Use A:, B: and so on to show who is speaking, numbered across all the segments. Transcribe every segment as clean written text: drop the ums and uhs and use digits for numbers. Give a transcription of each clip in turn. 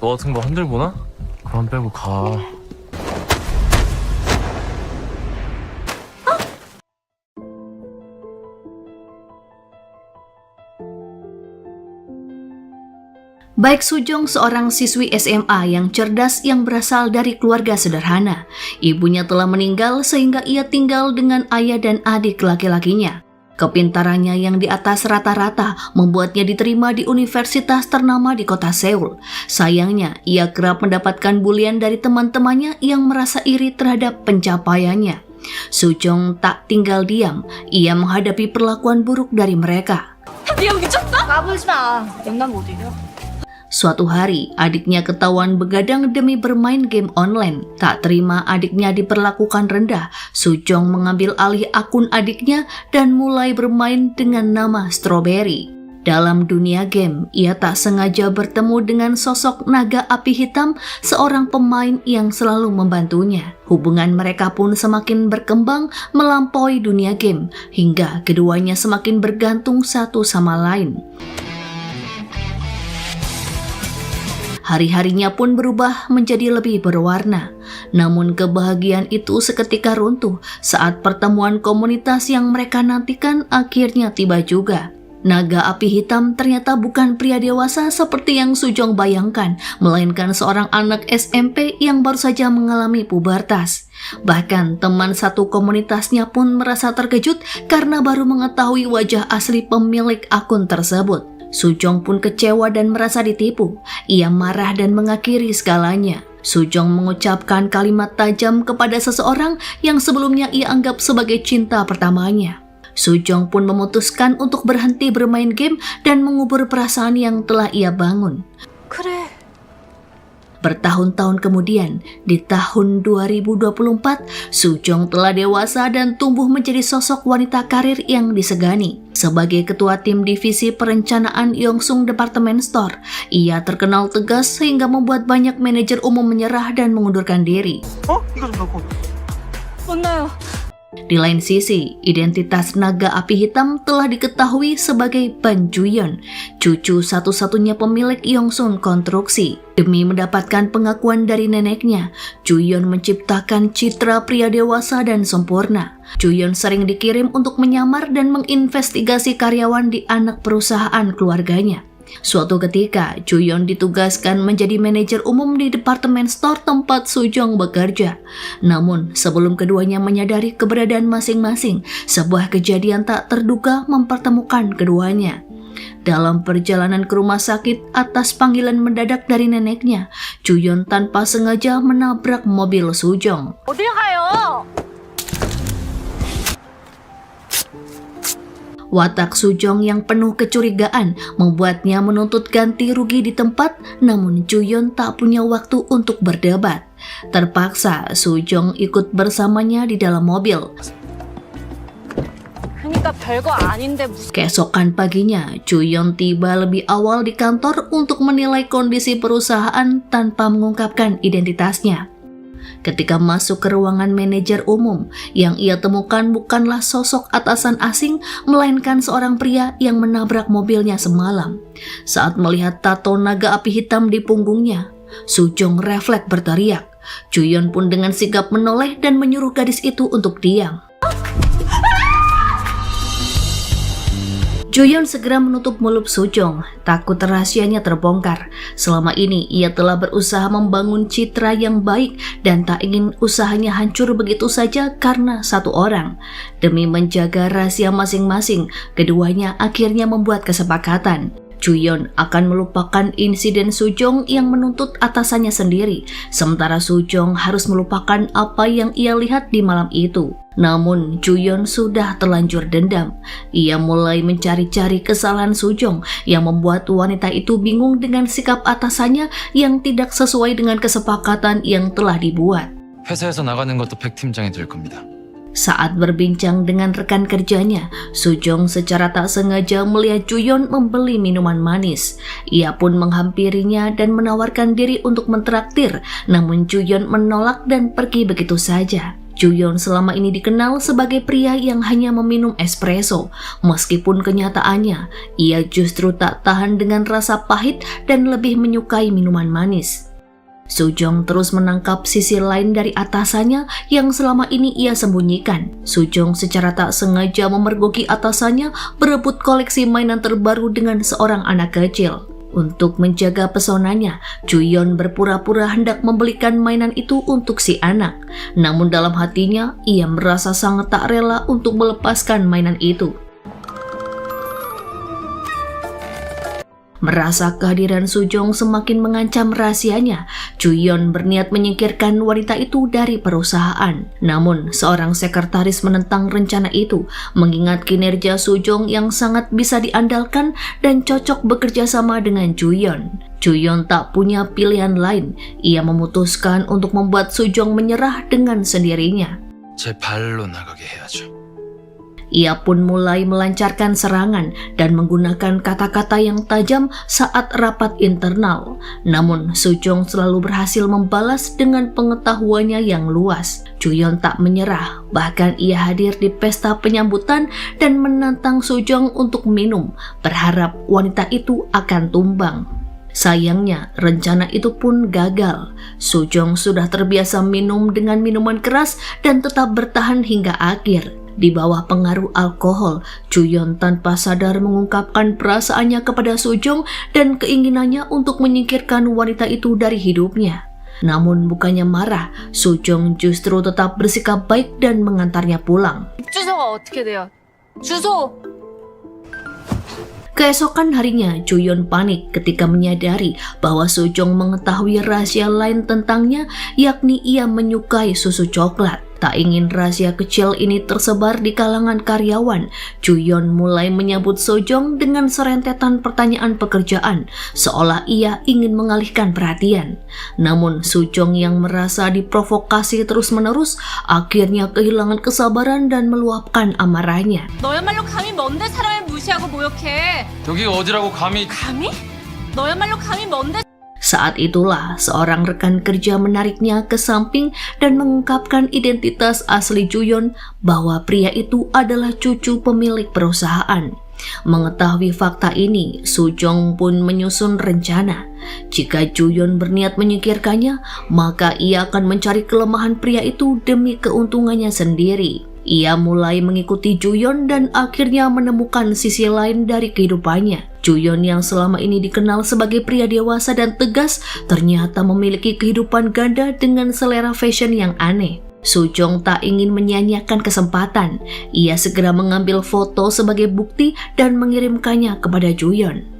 A: 너 같은 거 한들 보나? 그럼 빼고 가.
B: Baek Sujong seorang siswi SMA yang cerdas yang berasal dari keluarga sederhana. Ibunya telah meninggal sehingga ia tinggal dengan ayah dan adik laki-lakinya. Kepintarannya yang di atas rata-rata membuatnya diterima di universitas ternama di kota Seoul. Sayangnya, ia kerap mendapatkan bulian dari teman-temannya yang merasa iri terhadap pencapaiannya. Sujong tak tinggal diam, ia menghadapi perlakuan buruk dari mereka.
C: 네가 미쳤어? 까불지 마. 영남 못 이겨.
B: Suatu hari, adiknya ketahuan begadang demi bermain game online. Tak terima adiknya diperlakukan rendah, Sujong mengambil alih akun adiknya dan mulai bermain dengan nama Strawberry. Dalam dunia game, ia tak sengaja bertemu dengan sosok naga api hitam, seorang pemain yang selalu membantunya. Hubungan mereka pun semakin berkembang melampaui dunia game, hingga keduanya semakin bergantung satu sama lain. Hari-harinya pun berubah menjadi lebih berwarna. Namun kebahagiaan itu seketika runtuh saat pertemuan komunitas yang mereka nantikan akhirnya tiba juga. Naga api hitam ternyata bukan pria dewasa seperti yang Sujong bayangkan, melainkan seorang anak SMP yang baru saja mengalami pubertas. Bahkan teman satu komunitasnya pun merasa terkejut karena baru mengetahui wajah asli pemilik akun tersebut. Sujong pun kecewa dan merasa ditipu. Ia marah dan mengakhiri segalanya. Sujong mengucapkan kalimat tajam kepada seseorang yang sebelumnya ia anggap sebagai cinta pertamanya. Sujong pun memutuskan untuk berhenti bermain game dan mengubur perasaan yang telah ia bangun.
C: 그래.
B: Bertahun-tahun kemudian, di tahun 2024, Sujong telah dewasa dan tumbuh menjadi sosok wanita karir yang disegani. Sebagai ketua tim divisi perencanaan Yongsung Department Store, ia terkenal tegas sehingga membuat banyak manajer umum menyerah dan mengundurkan diri.
A: 이거 좀 갖고.
C: 혼나요.
B: Di lain sisi, identitas naga api hitam telah diketahui sebagai Ban Juyeon, cucu satu-satunya pemilik Yongsun Konstruksi. Demi mendapatkan pengakuan dari neneknya, Juyeon menciptakan citra pria dewasa dan sempurna. Juyeon sering dikirim untuk menyamar dan menginvestigasi karyawan di anak perusahaan keluarganya. Suatu ketika, Juyeon ditugaskan menjadi manajer umum di departemen store tempat Sujong bekerja. Namun, sebelum keduanya menyadari keberadaan masing-masing, sebuah kejadian tak terduga mempertemukan keduanya. Dalam perjalanan ke rumah sakit atas panggilan mendadak dari neneknya, Juyeon tanpa sengaja menabrak mobil Sujong.
C: 어딜 가요?
B: Watak Sujong yang penuh kecurigaan membuatnya menuntut ganti rugi di tempat, namun Juyeon tak punya waktu untuk berdebat. Terpaksa Sujong ikut bersamanya di dalam mobil.
C: 그러니까 별거 아닌데 무슨.
B: Keesokan paginya, Juyeon tiba lebih awal di kantor untuk menilai kondisi perusahaan tanpa mengungkapkan identitasnya. Ketika masuk ke ruangan manajer umum, yang ia temukan bukanlah sosok atasan asing, melainkan seorang pria yang menabrak mobilnya semalam. Saat melihat tato naga api hitam di punggungnya, Sujong refleks berteriak. Juyeon pun dengan sigap menoleh dan menyuruh gadis itu untuk diam. Juyeon segera menutup mulut Sujong, takut rahasianya terbongkar. Selama ini ia telah berusaha membangun citra yang baik dan tak ingin usahanya hancur begitu saja karena satu orang. Demi menjaga rahasia masing-masing, keduanya akhirnya membuat kesepakatan. Juyeon akan melupakan insiden Sujong yang menuntut atasannya sendiri, sementara Sujong harus melupakan apa yang ia lihat di malam itu. Namun Juyeon sudah terlanjur dendam. Ia mulai mencari-cari kesalahan Sujong yang membuat wanita itu bingung dengan sikap atasannya yang tidak sesuai dengan kesepakatan yang telah dibuat.
A: 회사에서 나가는 것도 백 팀장이 될 겁니다.
B: Saat berbincang dengan rekan kerjanya, Sujong secara tak sengaja melihat Juyeon membeli minuman manis. Ia pun menghampirinya dan menawarkan diri untuk mentraktir, namun Juyeon menolak dan pergi begitu saja. Juyeon selama ini dikenal sebagai pria yang hanya meminum espresso, meskipun kenyataannya ia justru tak tahan dengan rasa pahit dan lebih menyukai minuman manis. Sujong terus menangkap sisi lain dari atasannya yang selama ini ia sembunyikan. Sujong secara tak sengaja memergoki atasannya berebut koleksi mainan terbaru dengan seorang anak kecil. Untuk menjaga pesonanya, Juyeon berpura-pura hendak membelikan mainan itu untuk si anak. Namun dalam hatinya, ia merasa sangat tak rela untuk melepaskan mainan itu. Merasa kehadiran Sujong semakin mengancam rahasianya, Juyeon berniat menyingkirkan wanita itu dari perusahaan. Namun, seorang sekretaris menentang rencana itu, mengingat kinerja Sujong yang sangat bisa diandalkan dan cocok bekerja sama dengan Juyeon. Juyeon tak punya pilihan lain, ia memutuskan untuk membuat Sujong menyerah dengan sendirinya.
A: 제 발로 나가게 해야죠.
B: Ia pun mulai melancarkan serangan dan menggunakan kata-kata yang tajam saat rapat internal. Namun, Sujong selalu berhasil membalas dengan pengetahuannya yang luas. Juyeon tak menyerah, bahkan ia hadir di pesta penyambutan dan menantang Sujong untuk minum, berharap wanita itu akan tumbang. Sayangnya, rencana itu pun gagal. Sujong sudah terbiasa minum dengan minuman keras dan tetap bertahan hingga akhir. Di bawah pengaruh alkohol, Juyeon tanpa sadar mengungkapkan perasaannya kepada Sujong dan keinginannya untuk menyingkirkan wanita itu dari hidupnya. Namun bukannya marah, Sujong justru tetap bersikap baik dan mengantarnya pulang.
C: 주소가 어떻게 돼요? 주소!
B: Keesokan harinya, Juyeon panik ketika menyadari bahwa Sujong mengetahui rahasia lain tentangnya, yakni ia menyukai susu coklat. Tak ingin rahasia kecil ini tersebar di kalangan karyawan, Juyeon mulai menyambut Sujong dengan serentetan pertanyaan pekerjaan, seolah ia ingin mengalihkan perhatian. Namun Sujong yang merasa diprovokasi terus-menerus, akhirnya kehilangan kesabaran dan meluapkan amarahnya.
C: 너야말로 감히 뭔데 사람을 무시하고 모욕해?
A: 여기가 어디라고 감히...
C: 감히? 너야말로 감히 뭔데?
B: Saat itulah seorang rekan kerja menariknya ke samping dan mengungkapkan identitas asli Juyeon bahwa pria itu adalah cucu pemilik perusahaan. Mengetahui fakta ini, Sujong pun menyusun rencana. Jika Juyeon berniat menyingkirkannya, maka ia akan mencari kelemahan pria itu demi keuntungannya sendiri. Ia mulai mengikuti Juyeon dan akhirnya menemukan sisi lain dari kehidupannya. Juyeon yang selama ini dikenal sebagai pria dewasa dan tegas, ternyata memiliki kehidupan ganda dengan selera fashion yang aneh. Sujong tak ingin menyia-nyiakan kesempatan. Ia segera mengambil foto sebagai bukti dan mengirimkannya kepada Juyeon.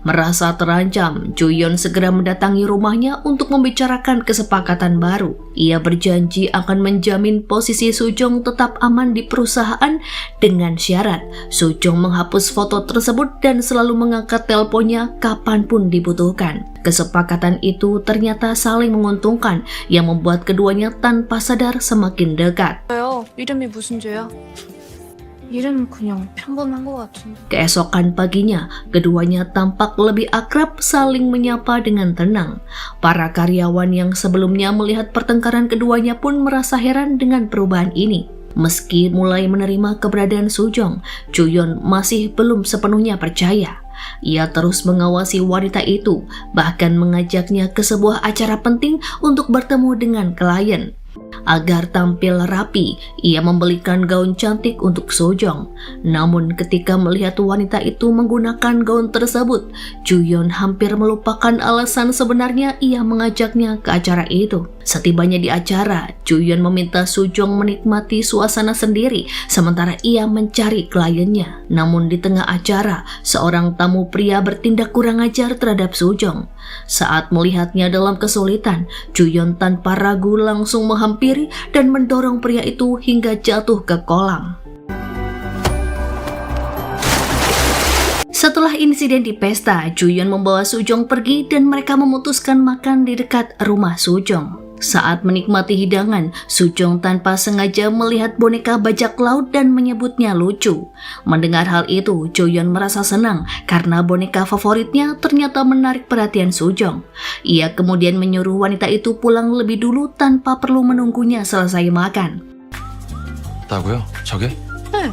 B: Merasa terancam, Juyeon segera mendatangi rumahnya untuk membicarakan kesepakatan baru. Ia berjanji akan menjamin posisi Sujong tetap aman di perusahaan dengan syarat Sujong menghapus foto tersebut dan selalu mengangkat teleponnya kapanpun dibutuhkan. Kesepakatan itu ternyata saling menguntungkan yang membuat keduanya tanpa sadar semakin dekat.
C: 왜요? 이름이 무슨 죄야? 이름은 그냥 평범한 것 같은데.
B: Keesokan paginya, keduanya tampak lebih akrab saling menyapa dengan tenang. Para karyawan yang sebelumnya melihat pertengkaran keduanya pun merasa heran dengan perubahan ini. Meski mulai menerima keberadaan Sujong, Juyeon masih belum sepenuhnya percaya. Ia terus mengawasi wanita itu, bahkan mengajaknya ke sebuah acara penting untuk bertemu dengan klien. Agar tampil rapi, ia membelikan gaun cantik untuk Sujong. Namun ketika melihat wanita itu menggunakan gaun tersebut, Juyeon hampir melupakan alasan sebenarnya ia mengajaknya ke acara itu. Setibanya di acara, Juyeon meminta Sujong menikmati suasana sendiri sementara ia mencari kliennya. Namun di tengah acara, seorang tamu pria bertindak kurang ajar terhadap Sujong. Saat melihatnya dalam kesulitan, Juyeon tanpa ragu langsung menghampiri dan mendorong pria itu hingga jatuh ke kolam. Setelah insiden di pesta, Juyeon membawa Sujong pergi dan mereka memutuskan makan di dekat rumah Sujong. Saat menikmati hidangan, Sujong tanpa sengaja melihat boneka bajak laut dan menyebutnya lucu. Mendengar hal itu, Juyeon merasa senang karena boneka favoritnya ternyata menarik perhatian Sujong. Ia kemudian menyuruh wanita itu pulang lebih dulu tanpa perlu menunggunya selesai makan.
A: 있었다고요? 저게?
C: 네.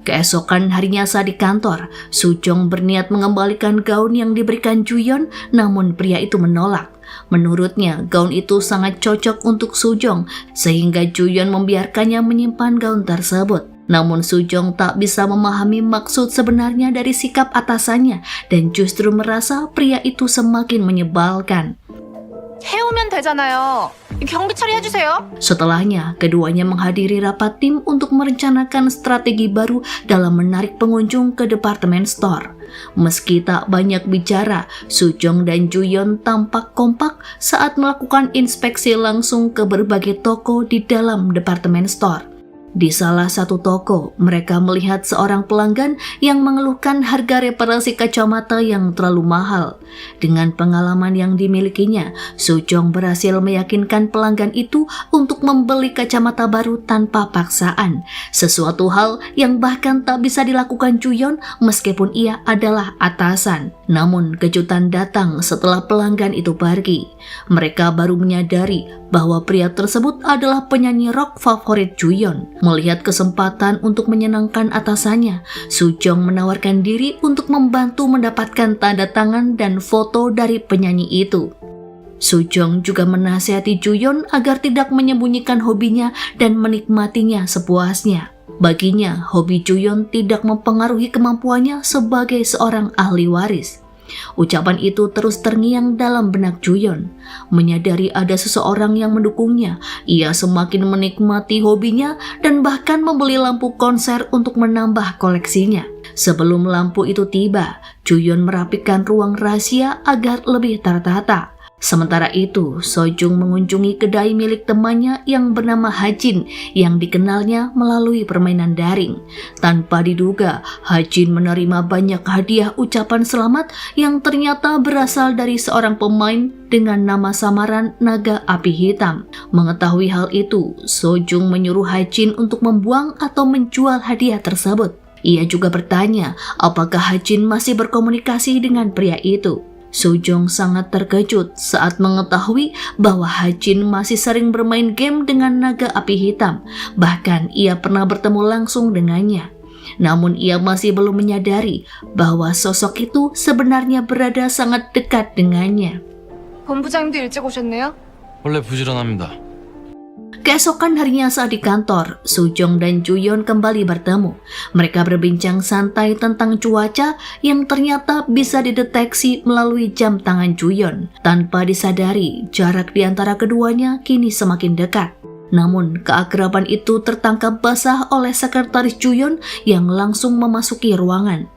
B: Keesokan harinya saat di kantor, Sujong berniat mengembalikan gaun yang diberikan Juyeon, namun pria itu menolak. Menurutnya, gaun itu sangat cocok untuk Sujong, sehingga Juyeon membiarkannya menyimpan gaun tersebut. Namun Sujong tak bisa memahami maksud sebenarnya dari sikap atasannya dan justru merasa pria itu semakin menyebalkan.
C: 해오면 되잖아요. 경비 처리해주세요.
B: Setelahnya, keduanya menghadiri rapat tim untuk merencanakan strategi baru dalam menarik pengunjung ke departemen store. Meski tak banyak bicara, Sujong dan Juyeon tampak kompak saat melakukan inspeksi langsung ke berbagai toko di dalam departemen store. Di salah satu toko, mereka melihat seorang pelanggan yang mengeluhkan harga reparasi kacamata yang terlalu mahal. Dengan pengalaman yang dimilikinya, Sujong berhasil meyakinkan pelanggan itu untuk membeli kacamata baru tanpa paksaan. Sesuatu hal yang bahkan tak bisa dilakukan Juyeon meskipun ia adalah atasan. Namun kejutan datang setelah pelanggan itu pergi. Mereka baru menyadari bahwa pria tersebut adalah penyanyi rock favorit Juyeon. Melihat kesempatan untuk menyenangkan atasannya, Sujong menawarkan diri untuk membantu mendapatkan tanda tangan dan foto dari penyanyi itu. Sujong juga menasihati Juyeon agar tidak menyembunyikan hobinya dan menikmatinya sepuasnya. Baginya, hobi Juyeon tidak mempengaruhi kemampuannya sebagai seorang ahli waris. Ucapan itu terus terngiang dalam benak Juyeon. Menyadari ada seseorang yang mendukungnya, ia semakin menikmati hobinya dan bahkan membeli lampu konser untuk menambah koleksinya. Sebelum lampu itu tiba, Juyeon merapikan ruang rahasia agar lebih tertata. Sementara itu, Sojung mengunjungi kedai milik temannya yang bernama Hajin yang dikenalnya melalui permainan daring. Tanpa diduga, Hajin menerima banyak hadiah ucapan selamat yang ternyata berasal dari seorang pemain dengan nama samaran Naga Api Hitam. Mengetahui hal itu, Sojung menyuruh Hajin untuk membuang atau menjual hadiah tersebut. Ia juga bertanya apakah Hajin masih berkomunikasi dengan pria itu. Sojong sangat terkejut saat mengetahui bahwa Hajin masih sering bermain game dengan Naga Api Hitam. Bahkan ia pernah bertemu langsung dengannya. Namun ia masih belum menyadari bahwa sosok itu sebenarnya berada sangat dekat dengannya.
C: 본부장님도 일찍 오셨네요.
A: 원래 부지런합니다.
B: Keesokan harinya saat di kantor, Sujong dan Juyeon kembali bertemu. Mereka berbincang santai tentang cuaca yang ternyata bisa dideteksi melalui jam tangan Juyeon. Tanpa disadari, jarak di antara keduanya kini semakin dekat. Namun, keakraban itu tertangkap basah oleh sekretaris Juyeon yang langsung memasuki ruangan.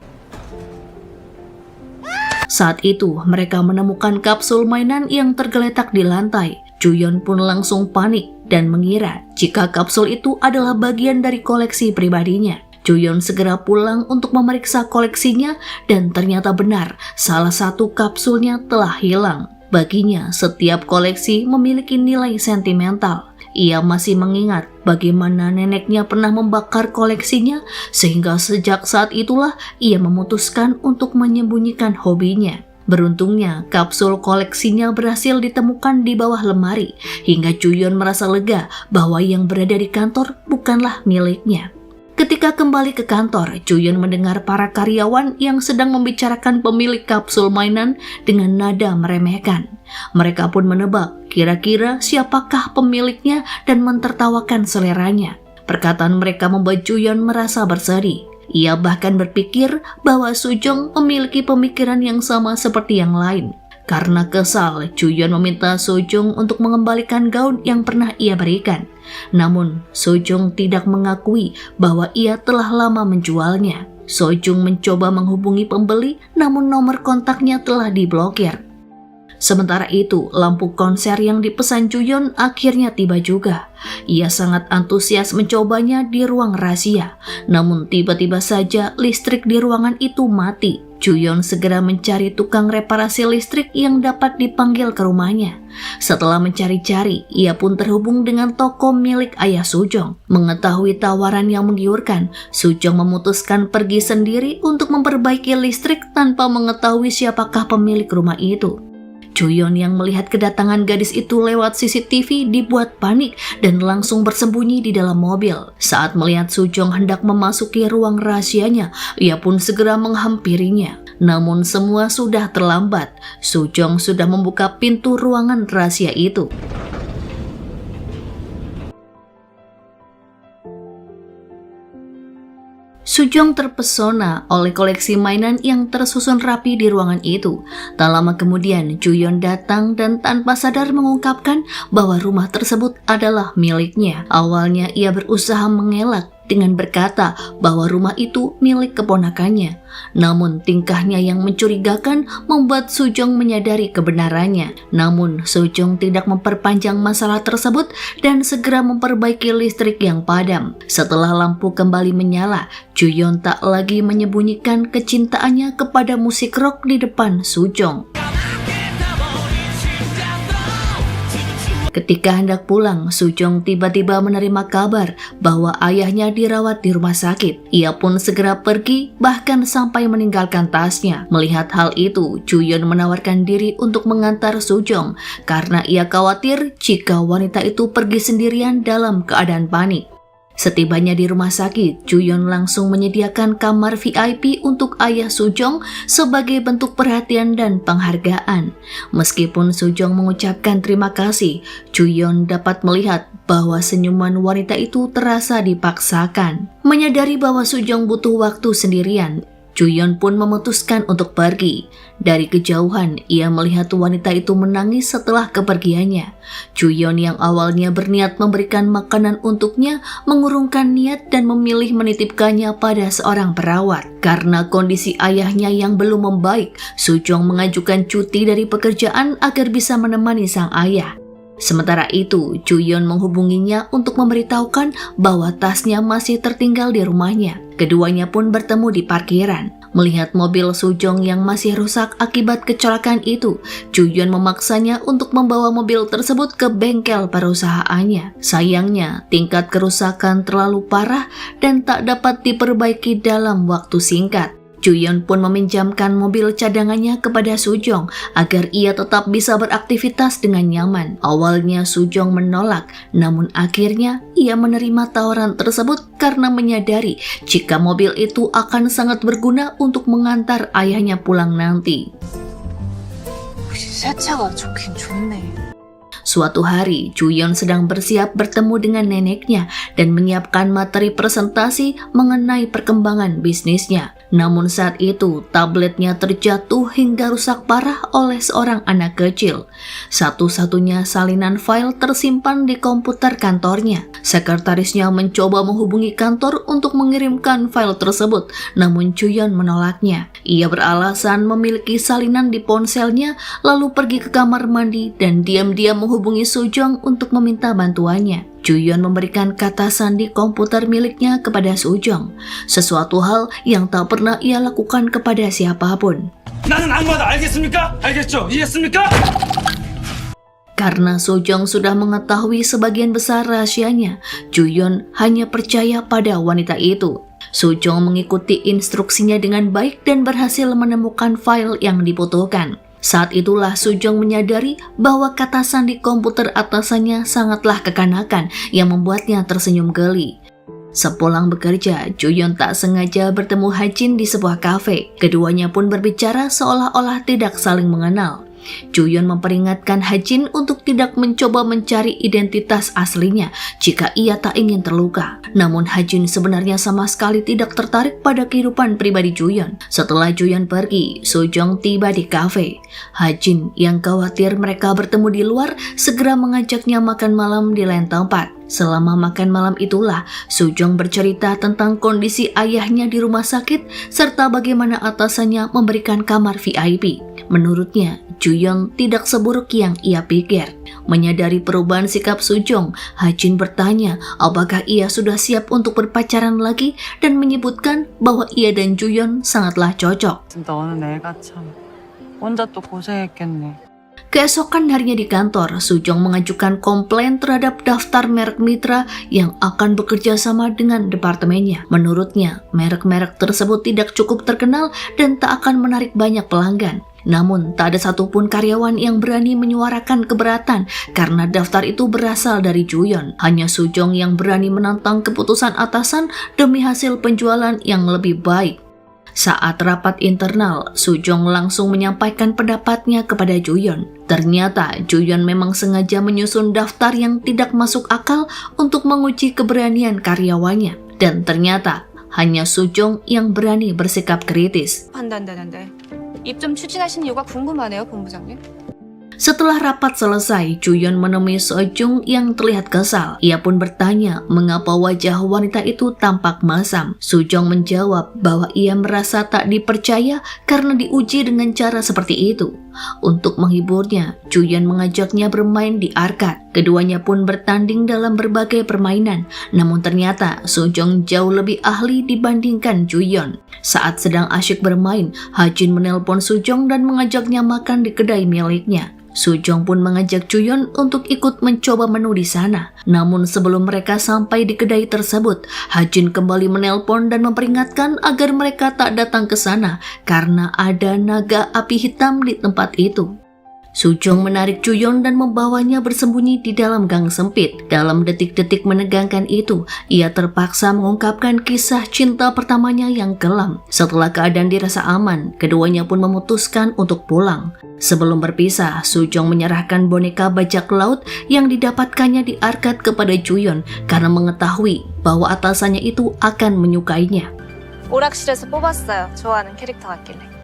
B: Saat itu, mereka menemukan kapsul mainan yang tergeletak di lantai. Juyeon pun langsung panik dan mengira jika kapsul itu adalah bagian dari koleksi pribadinya. Juyeon segera pulang untuk memeriksa koleksinya dan ternyata benar, salah satu kapsulnya telah hilang. Baginya, setiap koleksi memiliki nilai sentimental. Ia masih mengingat bagaimana neneknya pernah membakar koleksinya, sehingga sejak saat itulah ia memutuskan untuk menyembunyikan hobinya. Beruntungnya, kapsul koleksinya berhasil ditemukan di bawah lemari, hingga Juyeon merasa lega bahwa yang berada di kantor bukanlah miliknya. Ketika kembali ke kantor, Juyeon mendengar para karyawan yang sedang membicarakan pemilik kapsul mainan dengan nada meremehkan. Mereka pun menebak kira-kira siapakah pemiliknya dan mentertawakan seleranya. Perkataan mereka membuat Juyeon merasa bersedih. Ia bahkan berpikir bahwa Sujong memiliki pemikiran yang sama seperti yang lain. Karena kesal, Juyeon meminta Sojong untuk mengembalikan gaun yang pernah ia berikan. Namun, Sojong tidak mengakui bahwa ia telah lama menjualnya. Sojong mencoba menghubungi pembeli, namun nomor kontaknya telah diblokir. Sementara itu, lampu konser yang dipesan Juyeon akhirnya tiba juga. Ia sangat antusias mencobanya di ruang rahasia. Namun tiba-tiba saja listrik di ruangan itu mati. Juyeon segera mencari tukang reparasi listrik yang dapat dipanggil ke rumahnya. Setelah mencari-cari, ia pun terhubung dengan toko milik ayah Sujong. Mengetahui tawaran yang menggiurkan, Sujong memutuskan pergi sendiri untuk memperbaiki listrik tanpa mengetahui siapakah pemilik rumah itu. Juyon yang melihat kedatangan gadis itu lewat CCTV dibuat panik dan langsung bersembunyi di dalam mobil. Saat melihat Sujong hendak memasuki ruang rahasianya, ia pun segera menghampirinya. Namun semua sudah terlambat. Sujong sudah membuka pintu ruangan rahasia itu. Sujong terpesona oleh koleksi mainan yang tersusun rapi di ruangan itu. Tak lama kemudian, Juyon datang dan tanpa sadar mengungkapkan bahwa rumah tersebut adalah miliknya. Awalnya ia berusaha mengelak dengan berkata bahwa rumah itu milik keponakannya. Namun tingkahnya yang mencurigakan membuat Sujong menyadari kebenarannya. Namun Sujong tidak memperpanjang masalah tersebut dan segera memperbaiki listrik yang padam. Setelah lampu kembali menyala, Juyon tak lagi menyembunyikan kecintaannya kepada musik rock di depan Sujong. Ketika hendak pulang, Sujong tiba-tiba menerima kabar bahwa ayahnya dirawat di rumah sakit. Ia pun segera pergi, bahkan sampai meninggalkan tasnya. Melihat hal itu, Juyon menawarkan diri untuk mengantar Sujong karena ia khawatir jika wanita itu pergi sendirian dalam keadaan panik. Setibanya di rumah sakit, Juyon langsung menyediakan kamar VIP untuk ayah Sujong sebagai bentuk perhatian dan penghargaan. Meskipun Sujong mengucapkan terima kasih, Juyon dapat melihat bahwa senyuman wanita itu terasa dipaksakan. Menyadari bahwa Sujong butuh waktu sendirian, Juyon pun memutuskan untuk pergi. Dari kejauhan, ia melihat wanita itu menangis setelah kepergiannya. Juyon yang awalnya berniat memberikan makanan untuknya, mengurungkan niat dan memilih menitipkannya pada seorang perawat. Karena kondisi ayahnya yang belum membaik, Sujong mengajukan cuti dari pekerjaan agar bisa menemani sang ayah. Sementara itu, Juyon menghubunginya untuk memberitahukan bahwa tasnya masih tertinggal di rumahnya. Keduanya pun bertemu di parkiran. Melihat mobil Sujong yang masih rusak akibat kecelakaan itu, Juyon memaksanya untuk membawa mobil tersebut ke bengkel perusahaannya. Sayangnya, tingkat kerusakan terlalu parah dan tak dapat diperbaiki dalam waktu singkat. Juyon pun meminjamkan mobil cadangannya kepada Sujong agar ia tetap bisa beraktivitas dengan nyaman. Awalnya Sujong menolak, namun akhirnya ia menerima tawaran tersebut karena menyadari jika mobil itu akan sangat berguna untuk mengantar ayahnya pulang nanti.
C: 새 차가 좋긴 좋네.
B: Suatu hari, Juyon sedang bersiap bertemu dengan neneknya dan menyiapkan materi presentasi mengenai perkembangan bisnisnya. Namun saat itu, tabletnya terjatuh hingga rusak parah oleh seorang anak kecil. Satu-satunya salinan file tersimpan di komputer kantornya. Sekretarisnya mencoba menghubungi kantor untuk mengirimkan file tersebut, namun Juyon menolaknya. Ia beralasan memiliki salinan di ponselnya, lalu pergi ke kamar mandi dan diam-diam menghubungi Sujong untuk meminta bantuannya. Juyon memberikan kata sandi komputer miliknya kepada Sujong, sesuatu hal yang tak pernah ia lakukan kepada siapapun.
D: 나는 악마다, 알겠습니까? 알겠죠? 이해했습니까?
B: Karena Sujong sudah mengetahui sebagian besar rahasianya, Juyon hanya percaya pada wanita itu. Sujong mengikuti instruksinya dengan baik dan berhasil menemukan file yang dibutuhkan. Saat itulah Sujong menyadari bahwa kata sandi komputer atasannya sangatlah kekanakan yang membuatnya tersenyum geli. Sepulang bekerja, Juyon tak sengaja bertemu Hajin di sebuah kafe. Keduanya pun berbicara seolah-olah tidak saling mengenal. Juyon memperingatkan Hajin untuk tidak mencoba mencari identitas aslinya jika ia tak ingin terluka. Namun Hajin sebenarnya sama sekali tidak tertarik pada kehidupan pribadi Juyon. Setelah Juyon pergi, Sujong tiba di kafe. Hajin yang khawatir mereka bertemu di luar segera mengajaknya makan malam di lain tempat. Selama makan malam itulah Sujong bercerita tentang kondisi ayahnya di rumah sakit serta bagaimana atasannya memberikan kamar VIP. Menurutnya, Juyon tidak seburuk yang ia pikir. Menyadari perubahan sikap Sujong, Hajin bertanya apakah ia sudah siap untuk berpacaran lagi dan menyebutkan bahwa ia dan Juyon sangatlah cocok.
E: 너는 애가 참 혼자 또 고생했겠네.
B: Keesokan harinya di kantor, Sujong mengajukan komplain terhadap daftar merek mitra yang akan bekerja sama dengan departemennya. Menurutnya, merek-merek tersebut tidak cukup terkenal dan tak akan menarik banyak pelanggan. Namun tak ada satupun karyawan yang berani menyuarakan keberatan karena daftar itu berasal dari Juyeon. Hanya Sujong yang berani menantang keputusan atasan demi hasil penjualan yang lebih baik. Saat rapat internal, Sujong langsung menyampaikan pendapatnya kepada Juyeon. Ternyata Juyeon memang sengaja menyusun daftar yang tidak masuk akal untuk menguji keberanian karyawannya. Dan ternyata hanya Sujong yang berani bersikap kritis.
C: 판단되는데 입 좀 추진하신 이유가 궁금하네요, 본부장님.
B: Setelah rapat selesai, Juyeon menemui Sojung yang terlihat kesal. Ia pun bertanya mengapa wajah wanita itu tampak masam. Sujong menjawab bahwa ia merasa tak dipercaya karena diuji dengan cara seperti itu. Untuk menghiburnya, Juyeon mengajaknya bermain di arcade. Keduanya pun bertanding dalam berbagai permainan. Namun ternyata Sojong jauh lebih ahli dibandingkan Juyeon. Saat sedang asyik bermain, Hajin menelpon Sujong dan mengajaknya makan di kedai miliknya. Sujong pun mengajak Juyeon untuk ikut mencoba menu di sana. Namun sebelum mereka sampai di kedai tersebut, Hajin kembali menelpon dan memperingatkan agar mereka tak datang ke sana karena ada naga api hitam di tempat itu. Sujong menarik Juyeon dan membawanya bersembunyi di dalam gang sempit. Dalam detik-detik menegangkan itu, ia terpaksa mengungkapkan kisah cinta pertamanya yang kelam. Setelah keadaan dirasa aman, keduanya pun memutuskan untuk pulang. Sebelum berpisah, Sujong menyerahkan boneka bajak laut yang didapatkannya di arcade kepada Juyeon karena mengetahui bahwa atasannya itu akan menyukainya.
C: 오락실에서 뽑았어요. 좋아하는 캐릭터 같길래.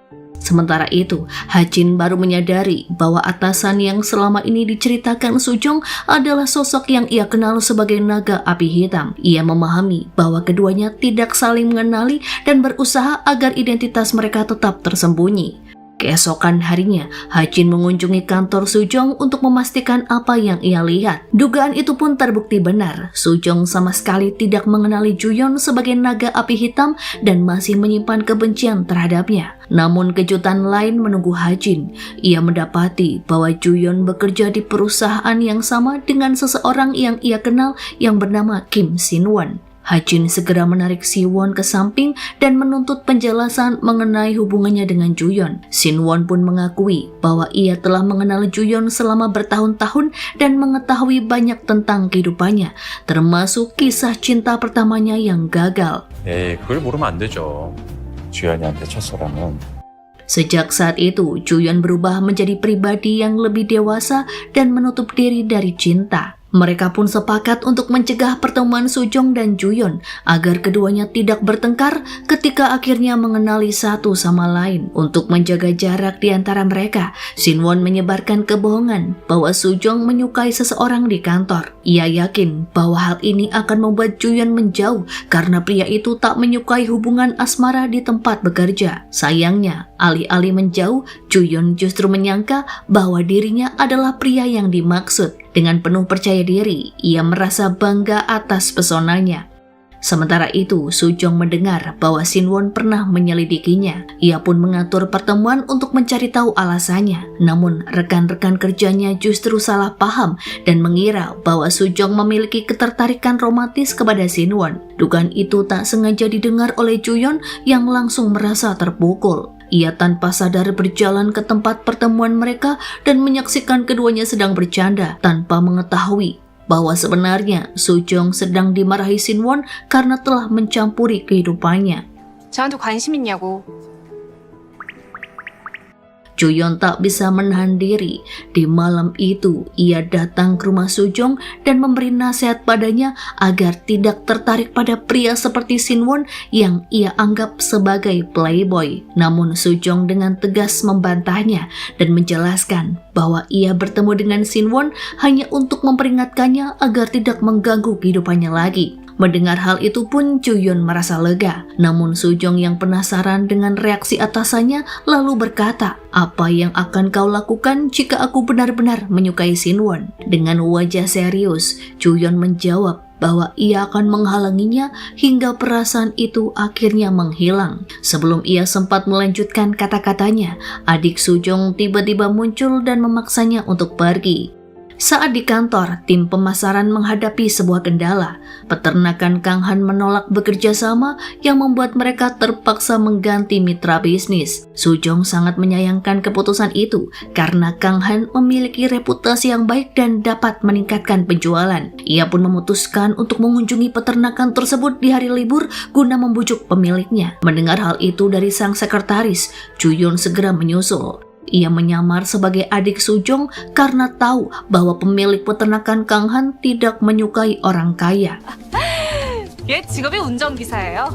B: Sementara itu, Hajin baru menyadari bahwa atasan yang selama ini diceritakan Sujong adalah sosok yang ia kenal sebagai naga api hitam. Ia memahami bahwa keduanya tidak saling mengenali dan berusaha agar identitas mereka tetap tersembunyi. Keesokan harinya, Hajin mengunjungi kantor Sujong untuk memastikan apa yang ia lihat. Dugaan itu pun terbukti benar. Sujong sama sekali tidak mengenali Juyeon sebagai naga api hitam dan masih menyimpan kebencian terhadapnya. Namun kejutan lain menunggu Hajin. Ia mendapati bahwa Juyeon bekerja di perusahaan yang sama dengan seseorang yang ia kenal yang bernama Kim Sin-won. Hajin segera menarik Siwon ke samping dan menuntut penjelasan mengenai hubungannya dengan Juyeon. Sin-won pun mengakui bahwa ia telah mengenal Juyeon selama bertahun-tahun dan mengetahui banyak tentang kehidupannya, termasuk kisah cinta pertamanya yang gagal.
F: 그걸 모르면 안 되죠. 주연이한테 첫사랑은.
B: Sejak saat itu, Juyeon berubah menjadi pribadi yang lebih dewasa dan menutup diri dari cinta. Mereka pun sepakat untuk mencegah pertemuan Sujong dan Juyeon agar keduanya tidak bertengkar ketika akhirnya mengenali satu sama lain. Untuk menjaga jarak di antara mereka, Sin-won menyebarkan kebohongan bahwa Sujong menyukai seseorang di kantor. Ia yakin bahwa hal ini akan membuat Juyeon menjauh karena pria itu tak menyukai hubungan asmara di tempat bekerja. Sayangnya, alih-alih menjauh, Juyeon justru menyangka bahwa dirinya adalah pria yang dimaksud. Dengan penuh percaya diri, ia merasa bangga atas pesonanya. Sementara itu, Sujong mendengar bahwa Sin-won pernah menyelidikinya. Ia pun mengatur pertemuan untuk mencari tahu alasannya. Namun, rekan-rekan kerjanya justru salah paham dan mengira bahwa Sujong memiliki ketertarikan romantis kepada Sin-won. Dugaan itu tak sengaja didengar oleh Juyeon yang langsung merasa terpukul. Ia tanpa sadar berjalan ke tempat pertemuan mereka dan menyaksikan keduanya sedang bercanda tanpa mengetahui bahwa sebenarnya Sujong sedang dimarahi Sin-won karena telah mencampuri kehidupannya.
C: 저한테 관심 있냐고.
B: Juyeon tak bisa menahan diri. Di malam itu, ia datang ke rumah Sujong dan memberi nasihat padanya agar tidak tertarik pada pria seperti Sin-won yang ia anggap sebagai playboy. Namun Sujong dengan tegas membantahnya dan menjelaskan bahwa ia bertemu dengan Sin-won hanya untuk memperingatkannya agar tidak mengganggu kehidupannya lagi. Mendengar hal itu pun Juyeon merasa lega. Namun Sujong yang penasaran dengan reaksi atasannya lalu berkata, "Apa yang akan kau lakukan jika aku benar-benar menyukai Sin-won?" Dengan wajah serius, Juyeon menjawab bahwa ia akan menghalanginya hingga perasaan itu akhirnya menghilang. Sebelum ia sempat melanjutkan kata-katanya, adik Sujong tiba-tiba muncul dan memaksanya untuk pergi. Saat di kantor, tim pemasaran menghadapi sebuah kendala. Peternakan Kang Han menolak bekerja sama yang membuat mereka terpaksa mengganti mitra bisnis. Sujong sangat menyayangkan keputusan itu karena Kang Han memiliki reputasi yang baik dan dapat meningkatkan penjualan. Ia pun memutuskan untuk mengunjungi peternakan tersebut di hari libur guna membujuk pemiliknya. Mendengar hal itu dari sang sekretaris, Ju-yeon segera menyusul. Ia menyamar sebagai adik Sujong karena tahu bahwa pemilik peternakan Kang Han tidak menyukai orang kaya.
C: 얘 직업이 운전기사예요.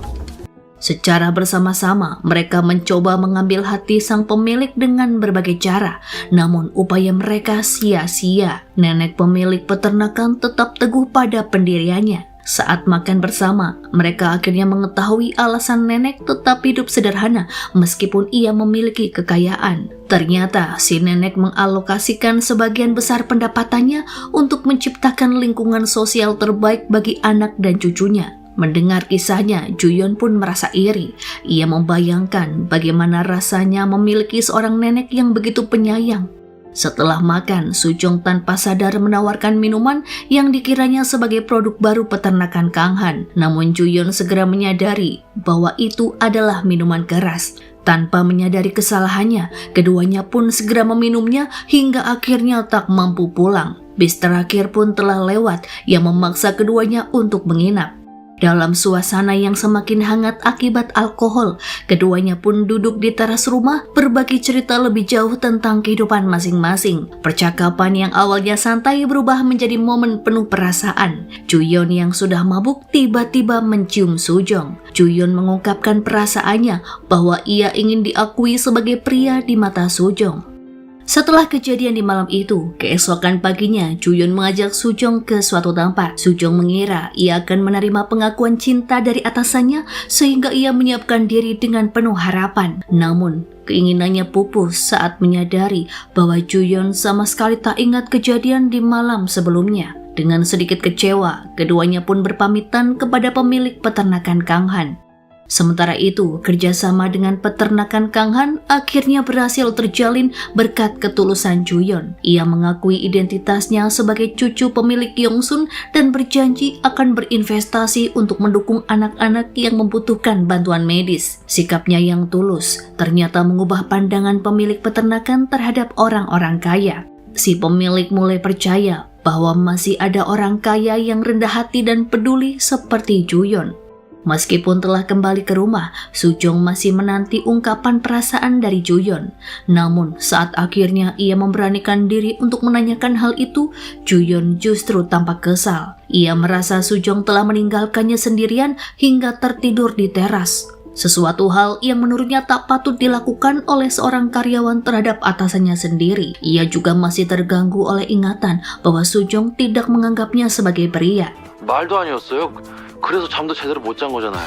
B: Secara bersama-sama, mereka mencoba mengambil hati sang pemilik dengan berbagai cara. Namun upaya mereka sia-sia. Nenek pemilik peternakan tetap teguh pada pendiriannya. Saat makan bersama, mereka akhirnya mengetahui alasan nenek tetap hidup sederhana meskipun ia memiliki kekayaan. Ternyata si nenek mengalokasikan sebagian besar pendapatannya untuk menciptakan lingkungan sosial terbaik bagi anak dan cucunya. Mendengar kisahnya, Ju-yeon pun merasa iri. Ia membayangkan bagaimana rasanya memiliki seorang nenek yang begitu penyayang. Setelah makan, Sujong tanpa sadar menawarkan minuman yang dikiranya sebagai produk baru peternakan Kang Han. Namun Ju-yeon segera menyadari bahwa itu adalah minuman keras. Tanpa menyadari kesalahannya, keduanya pun segera meminumnya hingga akhirnya tak mampu pulang. Bis terakhir pun telah lewat yang memaksa keduanya untuk menginap. Dalam suasana yang semakin hangat akibat alkohol, keduanya pun duduk di teras rumah berbagi cerita lebih jauh tentang kehidupan masing-masing. Percakapan yang awalnya santai berubah menjadi momen penuh perasaan. Ju-yeon yang sudah mabuk tiba-tiba mencium Sujong. Ju-yeon mengungkapkan perasaannya bahwa ia ingin diakui sebagai pria di mata Sujong. Setelah kejadian di malam itu, keesokan paginya Ju-yeon mengajak Sujong ke suatu tempat. Sujong mengira ia akan menerima pengakuan cinta dari atasannya sehingga ia menyiapkan diri dengan penuh harapan. Namun, keinginannya pupus saat menyadari bahwa Ju-yeon sama sekali tak ingat kejadian di malam sebelumnya. Dengan sedikit kecewa, keduanya pun berpamitan kepada pemilik peternakan Kang Han. Sementara itu, kerjasama dengan peternakan Kang Han akhirnya berhasil terjalin berkat ketulusan Ju-yeon. Ia mengakui identitasnya sebagai cucu pemilik Yongsun dan berjanji akan berinvestasi untuk mendukung anak-anak yang membutuhkan bantuan medis. Sikapnya yang tulus ternyata mengubah pandangan pemilik peternakan terhadap orang-orang kaya. Si pemilik mulai percaya bahwa masih ada orang kaya yang rendah hati dan peduli seperti Ju-yeon. Meskipun telah kembali ke rumah, Sujong masih menanti ungkapan perasaan dari Ju-yeon. Namun saat akhirnya ia memberanikan diri untuk menanyakan hal itu, Ju-yeon justru tampak kesal. Ia merasa Sujong telah meninggalkannya sendirian hingga tertidur di teras. Sesuatu hal yang menurutnya tak patut dilakukan oleh seorang karyawan terhadap atasannya sendiri. Ia juga masih terganggu oleh ingatan bahwa Sujong tidak menganggapnya sebagai pria.
A: 말도 아니었어요. 그래서 잠도 제대로 못 잔 거잖아요.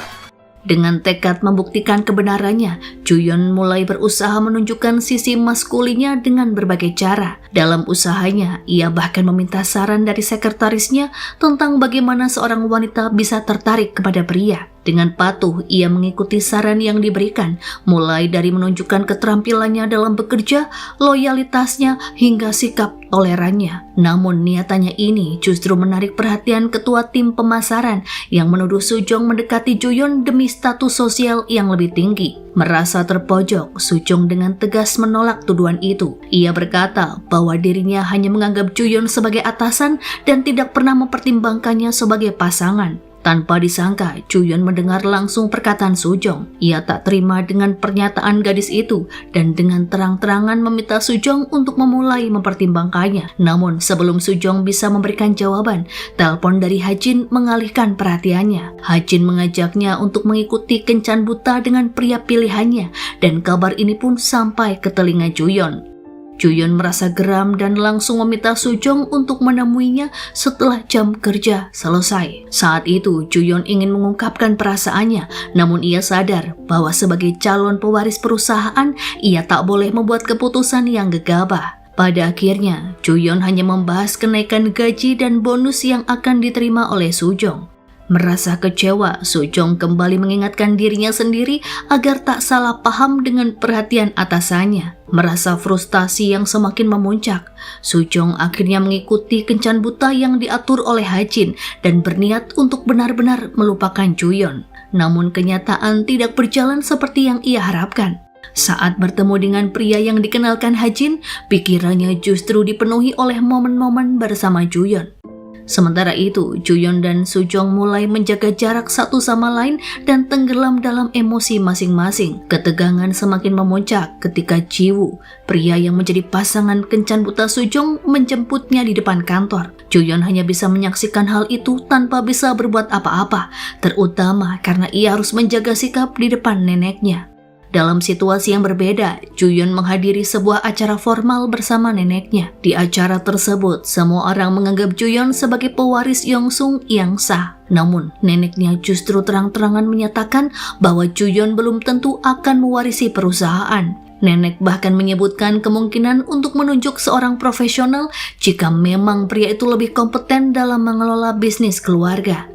B: Dengan tekad membuktikan kebenarannya, Ju-yeon mulai berusaha menunjukkan sisi maskulinnya dengan berbagai cara. Dalam usahanya, ia bahkan meminta saran dari sekretarisnya tentang bagaimana seorang wanita bisa tertarik kepada pria. Dengan patuh, ia mengikuti saran yang diberikan, mulai dari menunjukkan keterampilannya dalam bekerja, loyalitasnya, hingga sikap tolerannya. Namun niatannya ini justru menarik perhatian ketua tim pemasaran yang menuduh Sujong mendekati Ju-yeon demi status sosial yang lebih tinggi. Merasa terpojok, Sujong dengan tegas menolak tuduhan itu. Ia berkata bahwa dirinya hanya menganggap Ju-yeon sebagai atasan dan tidak pernah mempertimbangkannya sebagai pasangan. Tanpa disangka, Ju-yeon mendengar langsung perkataan Sujong. Ia tak terima dengan pernyataan gadis itu dan dengan terang-terangan meminta Sujong untuk memulai mempertimbangkannya. Namun sebelum Sujong bisa memberikan jawaban, telepon dari Ha-jin mengalihkan perhatiannya. Ha-jin mengajaknya untuk mengikuti kencan buta dengan pria pilihannya dan kabar ini pun sampai ke telinga Ju-yeon. Ju-yeon merasa geram dan langsung meminta Sujong untuk menemuinya setelah jam kerja selesai. Saat itu, Ju-yeon ingin mengungkapkan perasaannya, namun ia sadar bahwa sebagai calon pewaris perusahaan, ia tak boleh membuat keputusan yang gegabah. Pada akhirnya, Ju-yeon hanya membahas kenaikan gaji dan bonus yang akan diterima oleh Sujong. Merasa kecewa, Sujong kembali mengingatkan dirinya sendiri agar tak salah paham dengan perhatian atasannya. Merasa frustasi yang semakin memuncak, Sujong akhirnya mengikuti kencan buta yang diatur oleh Hajin dan berniat untuk benar-benar melupakan Juyeon. Namun kenyataan tidak berjalan seperti yang ia harapkan. Saat bertemu dengan pria yang dikenalkan Hajin, pikirannya justru dipenuhi oleh momen-momen bersama Juyeon. Sementara itu, Juyeon dan Sujong mulai menjaga jarak satu sama lain dan tenggelam dalam emosi masing-masing. Ketegangan semakin memuncak ketika Jiwoo, pria yang menjadi pasangan kencan buta Sujong, menjemputnya di depan kantor. Juyeon hanya bisa menyaksikan hal itu tanpa bisa berbuat apa-apa, terutama karena ia harus menjaga sikap di depan neneknya. Dalam situasi yang berbeda, Juyeon menghadiri sebuah acara formal bersama neneknya. Di acara tersebut, semua orang menganggap Juyeon sebagai pewaris Yongsung yang sah. Namun, neneknya justru terang-terangan menyatakan bahwa Juyeon belum tentu akan mewarisi perusahaan. Nenek bahkan menyebutkan kemungkinan untuk menunjuk seorang profesional jika memang pria itu lebih kompeten dalam mengelola bisnis keluarga.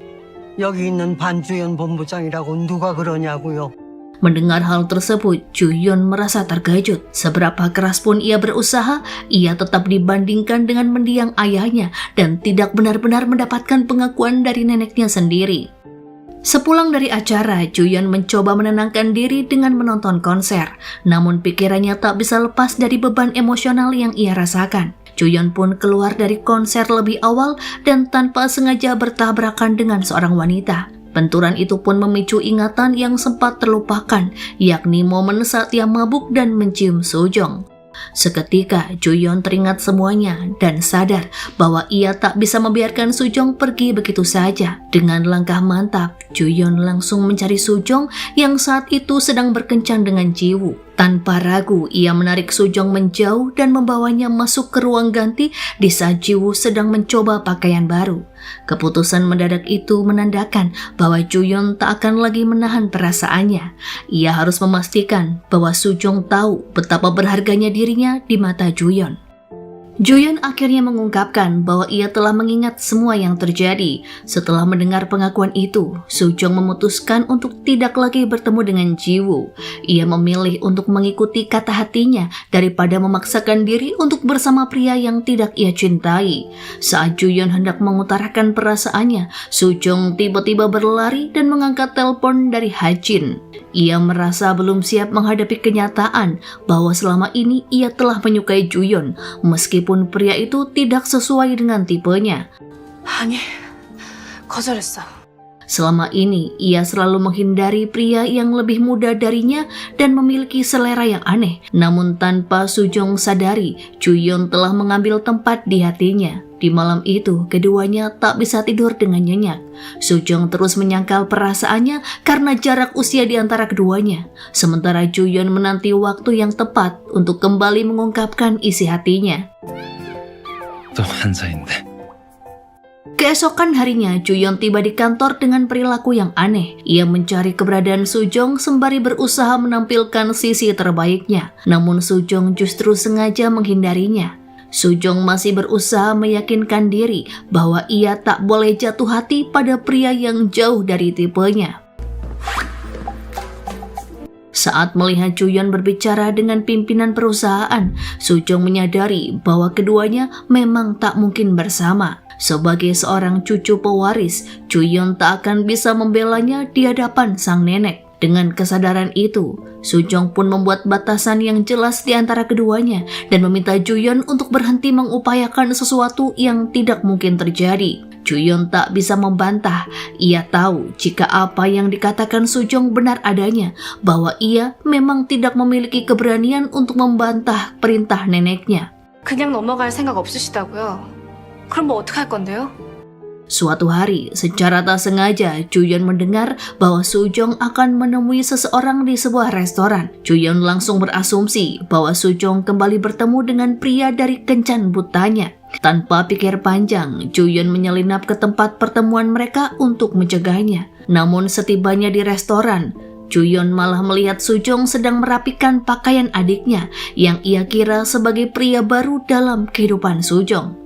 G: 여기 있는 반주연 본부장이라고 누가 그러냐고요.
B: Mendengar hal tersebut, Juyeon merasa terkejut. Seberapa keras pun ia berusaha, ia tetap dibandingkan dengan mendiang ayahnya dan tidak benar-benar mendapatkan pengakuan dari neneknya sendiri. Sepulang dari acara, Juyeon mencoba menenangkan diri dengan menonton konser. Namun pikirannya tak bisa lepas dari beban emosional yang ia rasakan. Juyeon pun keluar dari konser lebih awal dan tanpa sengaja bertabrakan dengan seorang wanita. Benturan itu pun memicu ingatan yang sempat terlupakan, yakni momen saat ia mabuk dan mencium Sujong. Seketika, Juyeon teringat semuanya dan sadar bahwa ia tak bisa membiarkan Sujong pergi begitu saja. Dengan langkah mantap, Juyeon langsung mencari Sujong yang saat itu sedang berkencan dengan Jiwoo. Tanpa ragu, ia menarik Sujong menjauh dan membawanya masuk ke ruang ganti di saat Jiwoo sedang mencoba pakaian baru. Keputusan mendadak itu menandakan bahwa Juyeon tak akan lagi menahan perasaannya. Ia harus memastikan bahwa Sujong tahu betapa berharganya dirinya di mata Juyeon. Juyeon akhirnya mengungkapkan bahwa ia telah mengingat semua yang terjadi. Setelah mendengar pengakuan itu, Sujong memutuskan untuk tidak lagi bertemu dengan Jiwoo. Ia memilih untuk mengikuti kata hatinya daripada memaksakan diri untuk bersama pria yang tidak ia cintai. Saat Juyeon hendak mengutarakan perasaannya, Sujong tiba-tiba berlari dan mengangkat telepon dari Hajin. Ia merasa belum siap menghadapi kenyataan bahwa selama ini ia telah menyukai Juyeon, meskipun pria itu tidak sesuai dengan tipenya.
C: 아니, 거절했어.
B: Selama ini, ia selalu menghindari pria yang lebih muda darinya dan memiliki selera yang aneh. Namun tanpa Sujong sadari, Juyeon telah mengambil tempat di hatinya. Di malam itu, keduanya tak bisa tidur dengan nyenyak. Sujong terus menyangkal perasaannya karena jarak usia di antara keduanya. Sementara Juyeon menanti waktu yang tepat untuk kembali mengungkapkan isi hatinya.
F: 또 환사인데.
B: Keesokan harinya, Juyeon tiba di kantor dengan perilaku yang aneh. Ia mencari keberadaan Sujong sembari berusaha menampilkan sisi terbaiknya. Namun Sujong justru sengaja menghindarinya. Sujong masih berusaha meyakinkan diri bahwa ia tak boleh jatuh hati pada pria yang jauh dari tipenya. Saat melihat Juyeon berbicara dengan pimpinan perusahaan, Sujong menyadari bahwa keduanya memang tak mungkin bersama. Sebagai seorang cucu pewaris, Juyeon tak akan bisa membelanya di hadapan sang nenek. Dengan kesadaran itu, Sujong pun membuat batasan yang jelas di antara keduanya dan meminta Juyeon untuk berhenti mengupayakan sesuatu yang tidak mungkin terjadi. Juyeon tak bisa membantah. Ia tahu jika apa yang dikatakan Sujong benar adanya, bahwa ia memang tidak memiliki keberanian untuk membantah perintah neneknya.
C: 그냥 넘어갈 생각 없으시다고요? 그럼 뭐 어떡할 건데요?
B: Suatu hari, secara tak sengaja, Juyeon mendengar bahwa Sujong akan menemui seseorang di sebuah restoran. Juyeon langsung berasumsi bahwa Sujong kembali bertemu dengan pria dari kencan butanya. Tanpa pikir panjang, Juyeon menyelinap ke tempat pertemuan mereka untuk mencegahnya. Namun setibanya di restoran, Juyeon malah melihat Sujong sedang merapikan pakaian adiknya yang ia kira sebagai pria baru dalam kehidupan Sujong.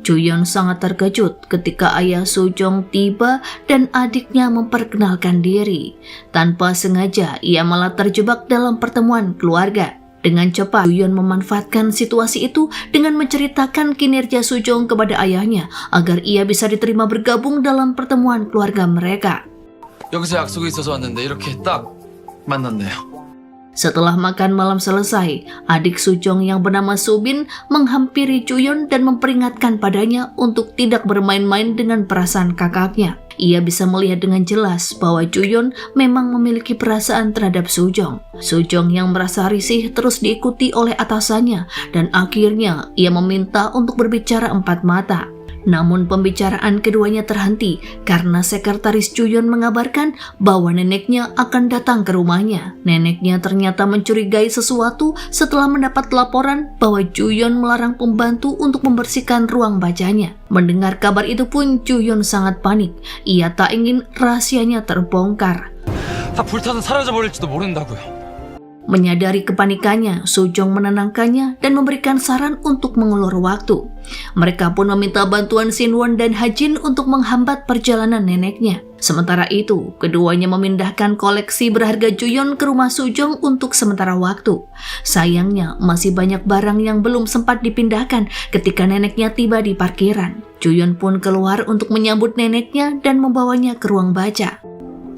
B: Juyeon sangat terkejut ketika ayah Sujong tiba dan adiknya memperkenalkan diri. Tanpa sengaja, ia malah terjebak dalam pertemuan keluarga. Dengan cepat, Juyon memanfaatkan situasi itu dengan menceritakan kinerja Sujong kepada ayahnya agar ia bisa diterima bergabung dalam pertemuan keluarga mereka.
H: 여기서 약속이 있어서 왔는데 이렇게 딱 만났네요.
B: Setelah makan malam selesai, adik Sujong yang bernama Subin menghampiri Juyon dan memperingatkan padanya untuk tidak bermain-main dengan perasaan kakaknya. Ia bisa melihat dengan jelas bahwa Juyon memang memiliki perasaan terhadap Sujong. Sujong yang merasa risih terus diikuti oleh atasannya dan akhirnya ia meminta untuk berbicara empat mata. Namun pembicaraan keduanya terhenti karena sekretaris Juyon mengabarkan bahwa neneknya akan datang ke rumahnya. Neneknya ternyata mencurigai sesuatu setelah mendapat laporan bahwa Juyon melarang pembantu untuk membersihkan ruang bacanya. Mendengar kabar itu pun Juyon sangat panik. Ia tak ingin rahasianya terbongkar.
H: 다 불타서 사라져버릴지도 모른다고요.
B: Menyadari kepanikannya, Sujong menenangkannya dan memberikan saran untuk mengulur waktu. Mereka pun meminta bantuan Sinwon dan Hajin untuk menghambat perjalanan neneknya. Sementara itu, keduanya memindahkan koleksi berharga Juyon ke rumah Sujong untuk sementara waktu. Sayangnya, masih banyak barang yang belum sempat dipindahkan ketika neneknya tiba di parkiran. Juyon pun keluar untuk menyambut neneknya dan membawanya ke ruang baca.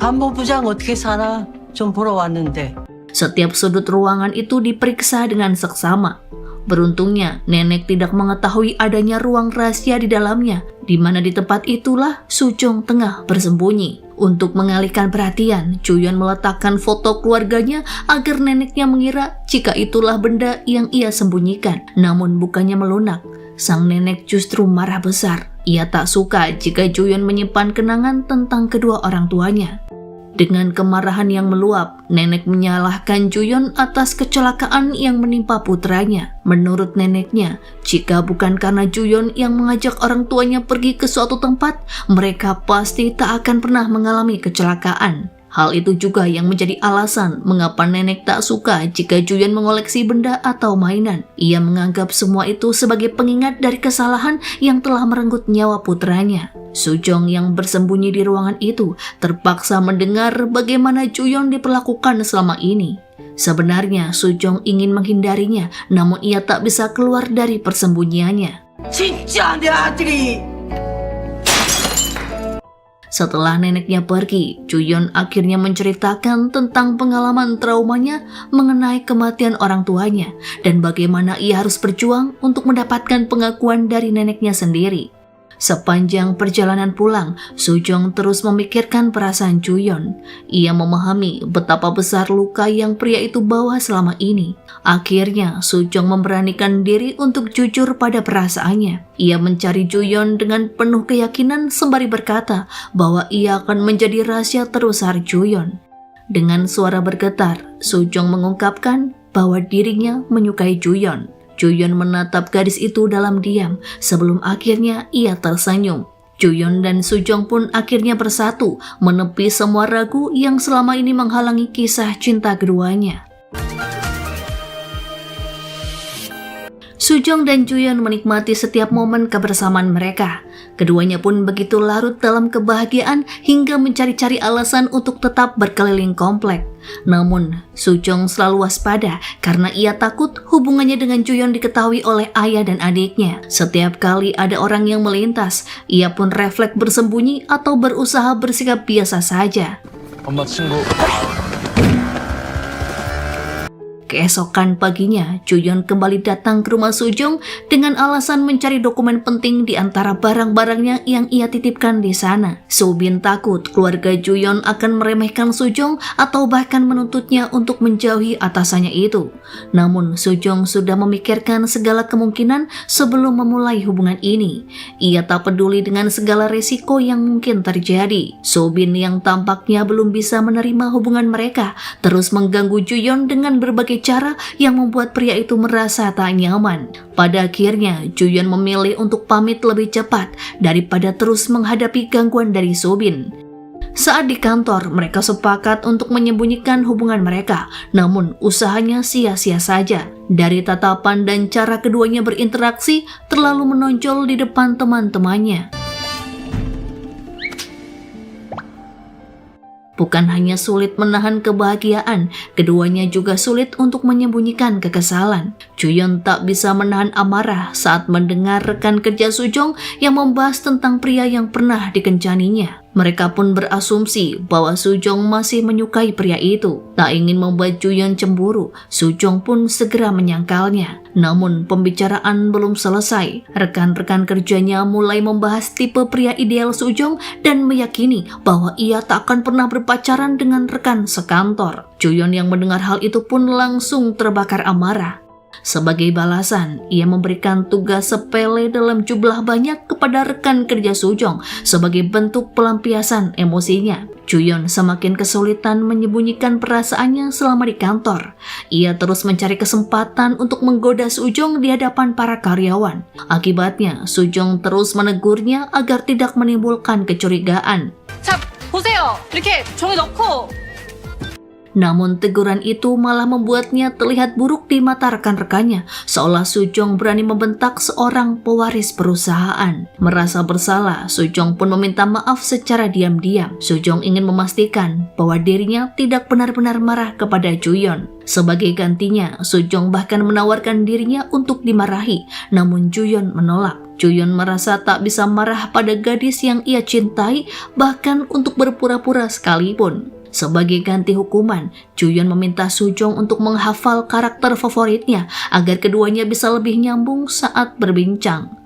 G: 반모부장 어떻게 사나 좀 보러 왔는데.
B: Setiap sudut ruangan itu diperiksa dengan seksama. Beruntungnya, nenek tidak mengetahui adanya ruang rahasia di dalamnya, di mana di tempat itulah Sujong tengah bersembunyi. Untuk mengalihkan perhatian, Juyon meletakkan foto keluarganya agar neneknya mengira jika itulah benda yang ia sembunyikan. Namun bukannya melunak, sang nenek justru marah besar. Ia tak suka jika Juyon menyimpan kenangan tentang kedua orang tuanya. Dengan kemarahan yang meluap, nenek menyalahkan Juyon atas kecelakaan yang menimpa putranya. Menurut neneknya, jika bukan karena Juyon yang mengajak orang tuanya pergi ke suatu tempat, mereka pasti tak akan pernah mengalami kecelakaan. Hal itu juga yang menjadi alasan mengapa nenek tak suka jika Juyon mengoleksi benda atau mainan. Ia menganggap semua itu sebagai pengingat dari kesalahan yang telah merenggut nyawa putranya. Sujong yang bersembunyi di ruangan itu terpaksa mendengar bagaimana Juyon diperlakukan selama ini. Sebenarnya Sujong ingin menghindarinya, namun ia tak bisa keluar dari persembunyiannya.
G: 진짜 내 아들이
B: Setelah neneknya pergi, Juyon akhirnya menceritakan tentang pengalaman traumanya mengenai kematian orang tuanya dan bagaimana ia harus berjuang untuk mendapatkan pengakuan dari neneknya sendiri. Sepanjang perjalanan pulang, Sujong terus memikirkan perasaan Juyon. Ia memahami betapa besar luka yang pria itu bawa selama ini. Akhirnya, Sujong memberanikan diri untuk jujur pada perasaannya. Ia mencari Juyon dengan penuh keyakinan sembari berkata bahwa ia akan menjadi rahasia terbesar Juyon. Dengan suara bergetar, Sujong mengungkapkan bahwa dirinya menyukai Juyon. Juyon menatap gadis itu dalam diam sebelum akhirnya ia tersenyum. Juyon dan Sujong pun akhirnya bersatu, menepi semua ragu yang selama ini menghalangi kisah cinta keduanya. Sujong dan Juyon menikmati setiap momen kebersamaan mereka. Keduanya pun begitu larut dalam kebahagiaan hingga mencari-cari alasan untuk tetap berkeliling komplek. Namun, Sujong selalu waspada karena ia takut hubungannya dengan Juyon diketahui oleh ayah dan adiknya. Setiap kali ada orang yang melintas, ia pun refleks bersembunyi atau berusaha bersikap biasa saja.
H: 엄마 친구.
B: Keesokan paginya, Juyon kembali datang ke rumah Sujong dengan alasan mencari dokumen penting di antara barang-barangnya yang ia titipkan di sana. Subin takut keluarga Juyon akan meremehkan Sujong atau bahkan menuntutnya untuk menjauhi atasannya itu. Namun, Sujong sudah memikirkan segala kemungkinan sebelum memulai hubungan ini. Ia tak peduli dengan segala resiko yang mungkin terjadi. Subin yang tampaknya belum bisa menerima hubungan mereka terus mengganggu Juyon dengan berbagai cara yang membuat pria itu merasa tak nyaman. Pada akhirnya, Juyon memilih untuk pamit lebih cepat daripada terus menghadapi gangguan dari Subin. Saat di kantor, mereka sepakat untuk menyembunyikan hubungan mereka, namun usahanya sia-sia saja. Dari tatapan dan cara keduanya berinteraksi terlalu menonjol di depan teman-temannya. Bukan hanya sulit menahan kebahagiaan, keduanya juga sulit untuk menyembunyikan kekesalan. Juyeon tak bisa menahan amarah saat mendengar rekan kerja Sujong yang membahas tentang pria yang pernah dikencaninya. Mereka pun berasumsi bahwa Sujong masih menyukai pria itu. Tak ingin membuat Juyeon cemburu, Sujong pun segera menyangkalnya. Namun pembicaraan belum selesai. Rekan-rekan kerjanya mulai membahas tipe pria ideal Sujong dan meyakini bahwa ia tak akan pernah berpacaran dengan rekan sekantor. Juyeon yang mendengar hal itu pun langsung terbakar amarah. Sebagai balasan, ia memberikan tugas sepele dalam jumlah banyak kepada rekan kerja Sujong sebagai bentuk pelampiasan emosinya. Juyeon semakin kesulitan menyembunyikan perasaannya selama di kantor. Ia terus mencari kesempatan untuk menggoda Sujong di hadapan para karyawan. Akibatnya, Sujong terus menegurnya agar tidak menimbulkan kecurigaan.
C: 자, 보세요. 이렇게 종이 넣고.
B: Namun teguran itu malah membuatnya terlihat buruk di mata rekan-rekannya, seolah Sujong berani membentak seorang pewaris perusahaan. Merasa bersalah, Sujong pun meminta maaf secara diam-diam. Sujong ingin memastikan bahwa dirinya tidak benar-benar marah kepada Juyeon. Sebagai gantinya, Sujong bahkan menawarkan dirinya untuk dimarahi, namun Juyeon menolak. Juyeon merasa tak bisa marah pada gadis yang ia cintai, bahkan untuk berpura-pura sekalipun. Sebagai ganti hukuman, Juyeon meminta Sujong untuk menghafal karakter favoritnya agar keduanya bisa lebih nyambung saat berbincang.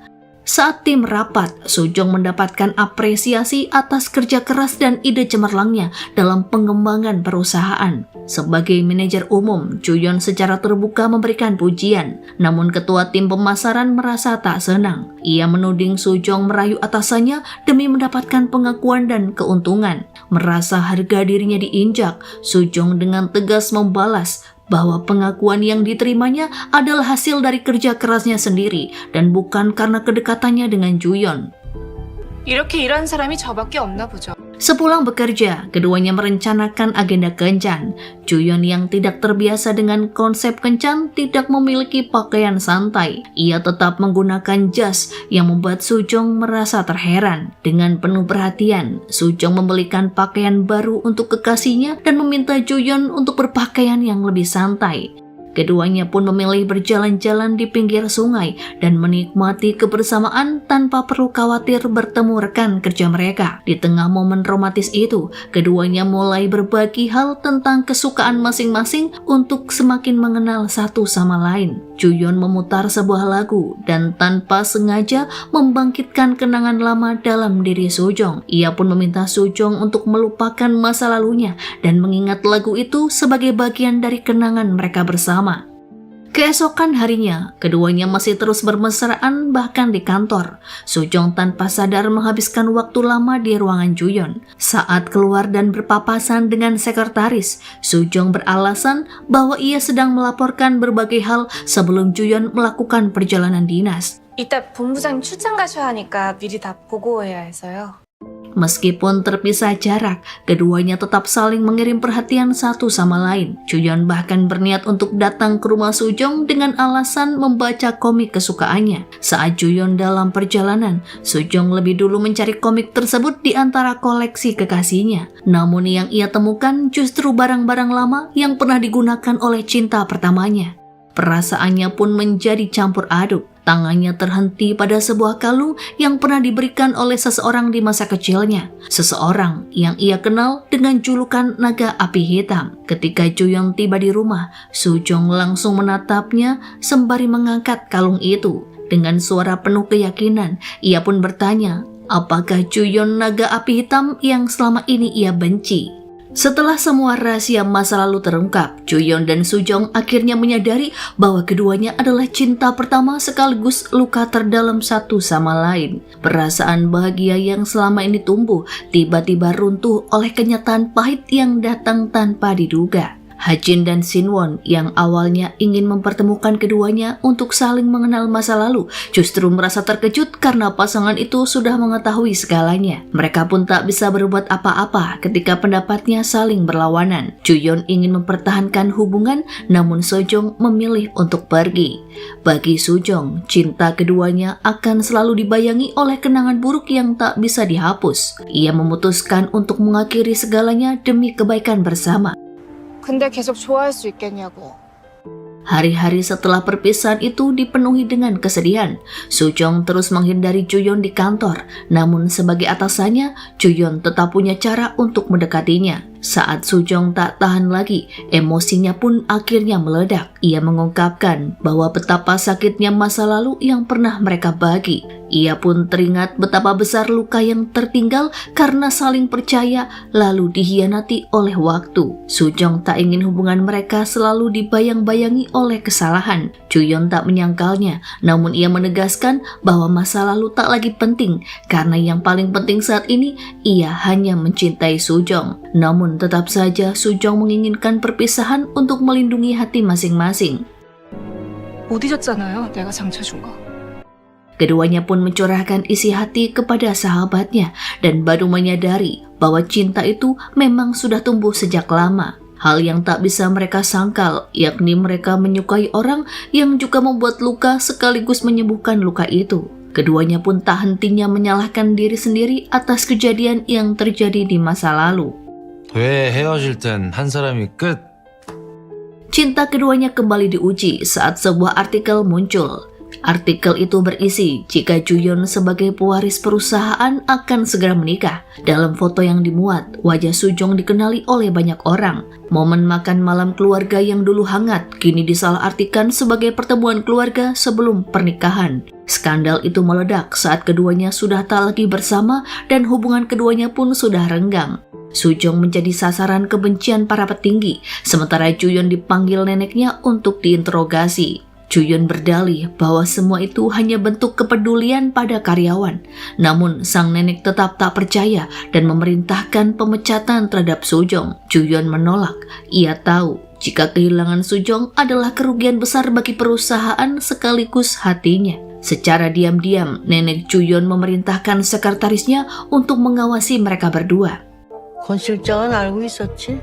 B: Saat tim rapat, Sujong mendapatkan apresiasi atas kerja keras dan ide cemerlangnya dalam pengembangan perusahaan. Sebagai manajer umum, Juyeon secara terbuka memberikan pujian. Namun ketua tim pemasaran merasa tak senang. Ia menuding Sujong merayu atasannya demi mendapatkan pengakuan dan keuntungan. Merasa harga dirinya diinjak, Sujong dengan tegas membalas bahwa pengakuan yang diterimanya adalah hasil dari kerja kerasnya sendiri dan bukan karena kedekatannya dengan Juyeon.
C: 이렇게 일하는 사람이 저밖에 없나 보죠.
B: Sepulang bekerja, keduanya merencanakan agenda kencan. Juyeon yang tidak terbiasa dengan konsep kencan tidak memiliki pakaian santai. Ia tetap menggunakan jas yang membuat Sujong merasa terheran. Dengan penuh perhatian, Sujong membelikan pakaian baru untuk kekasihnya dan meminta Juyeon untuk berpakaian yang lebih santai. Keduanya pun memilih berjalan-jalan di pinggir sungai dan menikmati kebersamaan tanpa perlu khawatir bertemu rekan kerja mereka. Di tengah momen romantis itu, keduanya mulai berbagi hal tentang kesukaan masing-masing untuk semakin mengenal satu sama lain. Juyeon memutar sebuah lagu dan tanpa sengaja membangkitkan kenangan lama dalam diri Sujong. Ia pun meminta Sujong untuk melupakan masa lalunya dan mengingat lagu itu sebagai bagian dari kenangan mereka bersama. Keesokan harinya, keduanya masih terus bermesraan bahkan di kantor. Sujong tanpa sadar menghabiskan waktu lama di ruangan Juyeon. Saat keluar dan berpapasan dengan sekretaris, Sujong beralasan bahwa ia sedang melaporkan berbagai hal sebelum Juyeon melakukan perjalanan dinas.
C: 이따 본부장 출장 가셔야 하니까 미리 다 보고해야 해서요.
B: Meskipun terpisah jarak, keduanya tetap saling mengirim perhatian satu sama lain. Juyeon bahkan berniat untuk datang ke rumah Sujong dengan alasan membaca komik kesukaannya. Saat Juyeon dalam perjalanan, Sujong lebih dulu mencari komik tersebut di antara koleksi kekasihnya. Namun yang ia temukan justru barang-barang lama yang pernah digunakan oleh cinta pertamanya. Perasaannya pun menjadi campur aduk. Tangannya terhenti pada sebuah kalung yang pernah diberikan oleh seseorang di masa kecilnya. Seseorang yang ia kenal dengan julukan naga api hitam. Ketika Juyeon tiba di rumah, Sujong langsung menatapnya sembari mengangkat kalung itu. Dengan suara penuh keyakinan, ia pun bertanya, apakah Juyeon naga api hitam yang selama ini ia benci? Setelah semua rahasia masa lalu terungkap, Juyeon dan Sujong akhirnya menyadari bahwa keduanya adalah cinta pertama sekaligus luka terdalam satu sama lain. Perasaan bahagia yang selama ini tumbuh tiba-tiba runtuh oleh kenyataan pahit yang datang tanpa diduga. Ha-jin dan Sin-won yang awalnya ingin mempertemukan keduanya untuk saling mengenal masa lalu justru merasa terkejut karena pasangan itu sudah mengetahui segalanya. Mereka pun tak bisa berbuat apa-apa ketika pendapatnya saling berlawanan. Ju-yeon ingin mempertahankan hubungan, namun Sojong memilih untuk pergi. Bagi Sujong, cinta keduanya akan selalu dibayangi oleh kenangan buruk yang tak bisa dihapus. Ia memutuskan untuk mengakhiri segalanya demi kebaikan bersama.
C: 근데 계속 좋아할 수 있겠냐고.
B: Hari-hari setelah perpisahan itu dipenuhi dengan kesedihan. Sujong terus menghindari Ju-yeon di kantor, namun sebagai atasannya, Ju-yeon tetap punya cara untuk mendekatinya. Saat Sujong tak tahan lagi, emosinya pun akhirnya meledak. Ia mengungkapkan bahwa betapa sakitnya masa lalu yang pernah mereka bagi. Ia pun teringat betapa besar luka yang tertinggal karena saling percaya lalu dikhianati oleh waktu. Sujong tak ingin hubungan mereka selalu dibayang-bayangi oleh kesalahan. Ju-yeon tak menyangkalnya, namun ia menegaskan bahwa masa lalu tak lagi penting karena yang paling penting saat ini ia hanya mencintai Sujong. Namun tetap saja Sujong menginginkan perpisahan untuk melindungi hati masing-masing.
C: 못 잊었잖아요. 내가 상처 준 거.
B: Keduanya pun mencurahkan isi hati kepada sahabatnya dan baru menyadari bahwa cinta itu memang sudah tumbuh sejak lama. Hal yang tak bisa mereka sangkal, yakni mereka menyukai orang yang juga membuat luka sekaligus menyembuhkan luka itu. Keduanya pun tak hentinya menyalahkan diri sendiri atas kejadian yang terjadi di masa lalu.
F: 왜 헤어질 땐 한 사람이 끝?
B: Cinta keduanya kembali diuji saat sebuah artikel muncul. Artikel itu berisi jika Ju-yeon sebagai pewaris perusahaan akan segera menikah. Dalam foto yang dimuat, wajah Sujong dikenali oleh banyak orang. Momen makan malam keluarga yang dulu hangat kini disalahartikan sebagai pertemuan keluarga sebelum pernikahan. Skandal itu meledak saat keduanya sudah tak lagi bersama dan hubungan keduanya pun sudah renggang. Sujong menjadi sasaran kebencian para petinggi, sementara Ju-yeon dipanggil neneknya untuk diinterogasi. Ju-yeon berdalih bahwa semua itu hanya bentuk kepedulian pada karyawan. Namun sang nenek tetap tak percaya dan memerintahkan pemecatan terhadap Sujong. Ju-yeon menolak. Ia tahu jika kehilangan Sujong adalah kerugian besar bagi perusahaan sekaligus hatinya. Secara diam-diam, nenek Ju-yeon memerintahkan sekretarisnya untuk mengawasi mereka berdua.
G: 권 실장은 알고 있었지?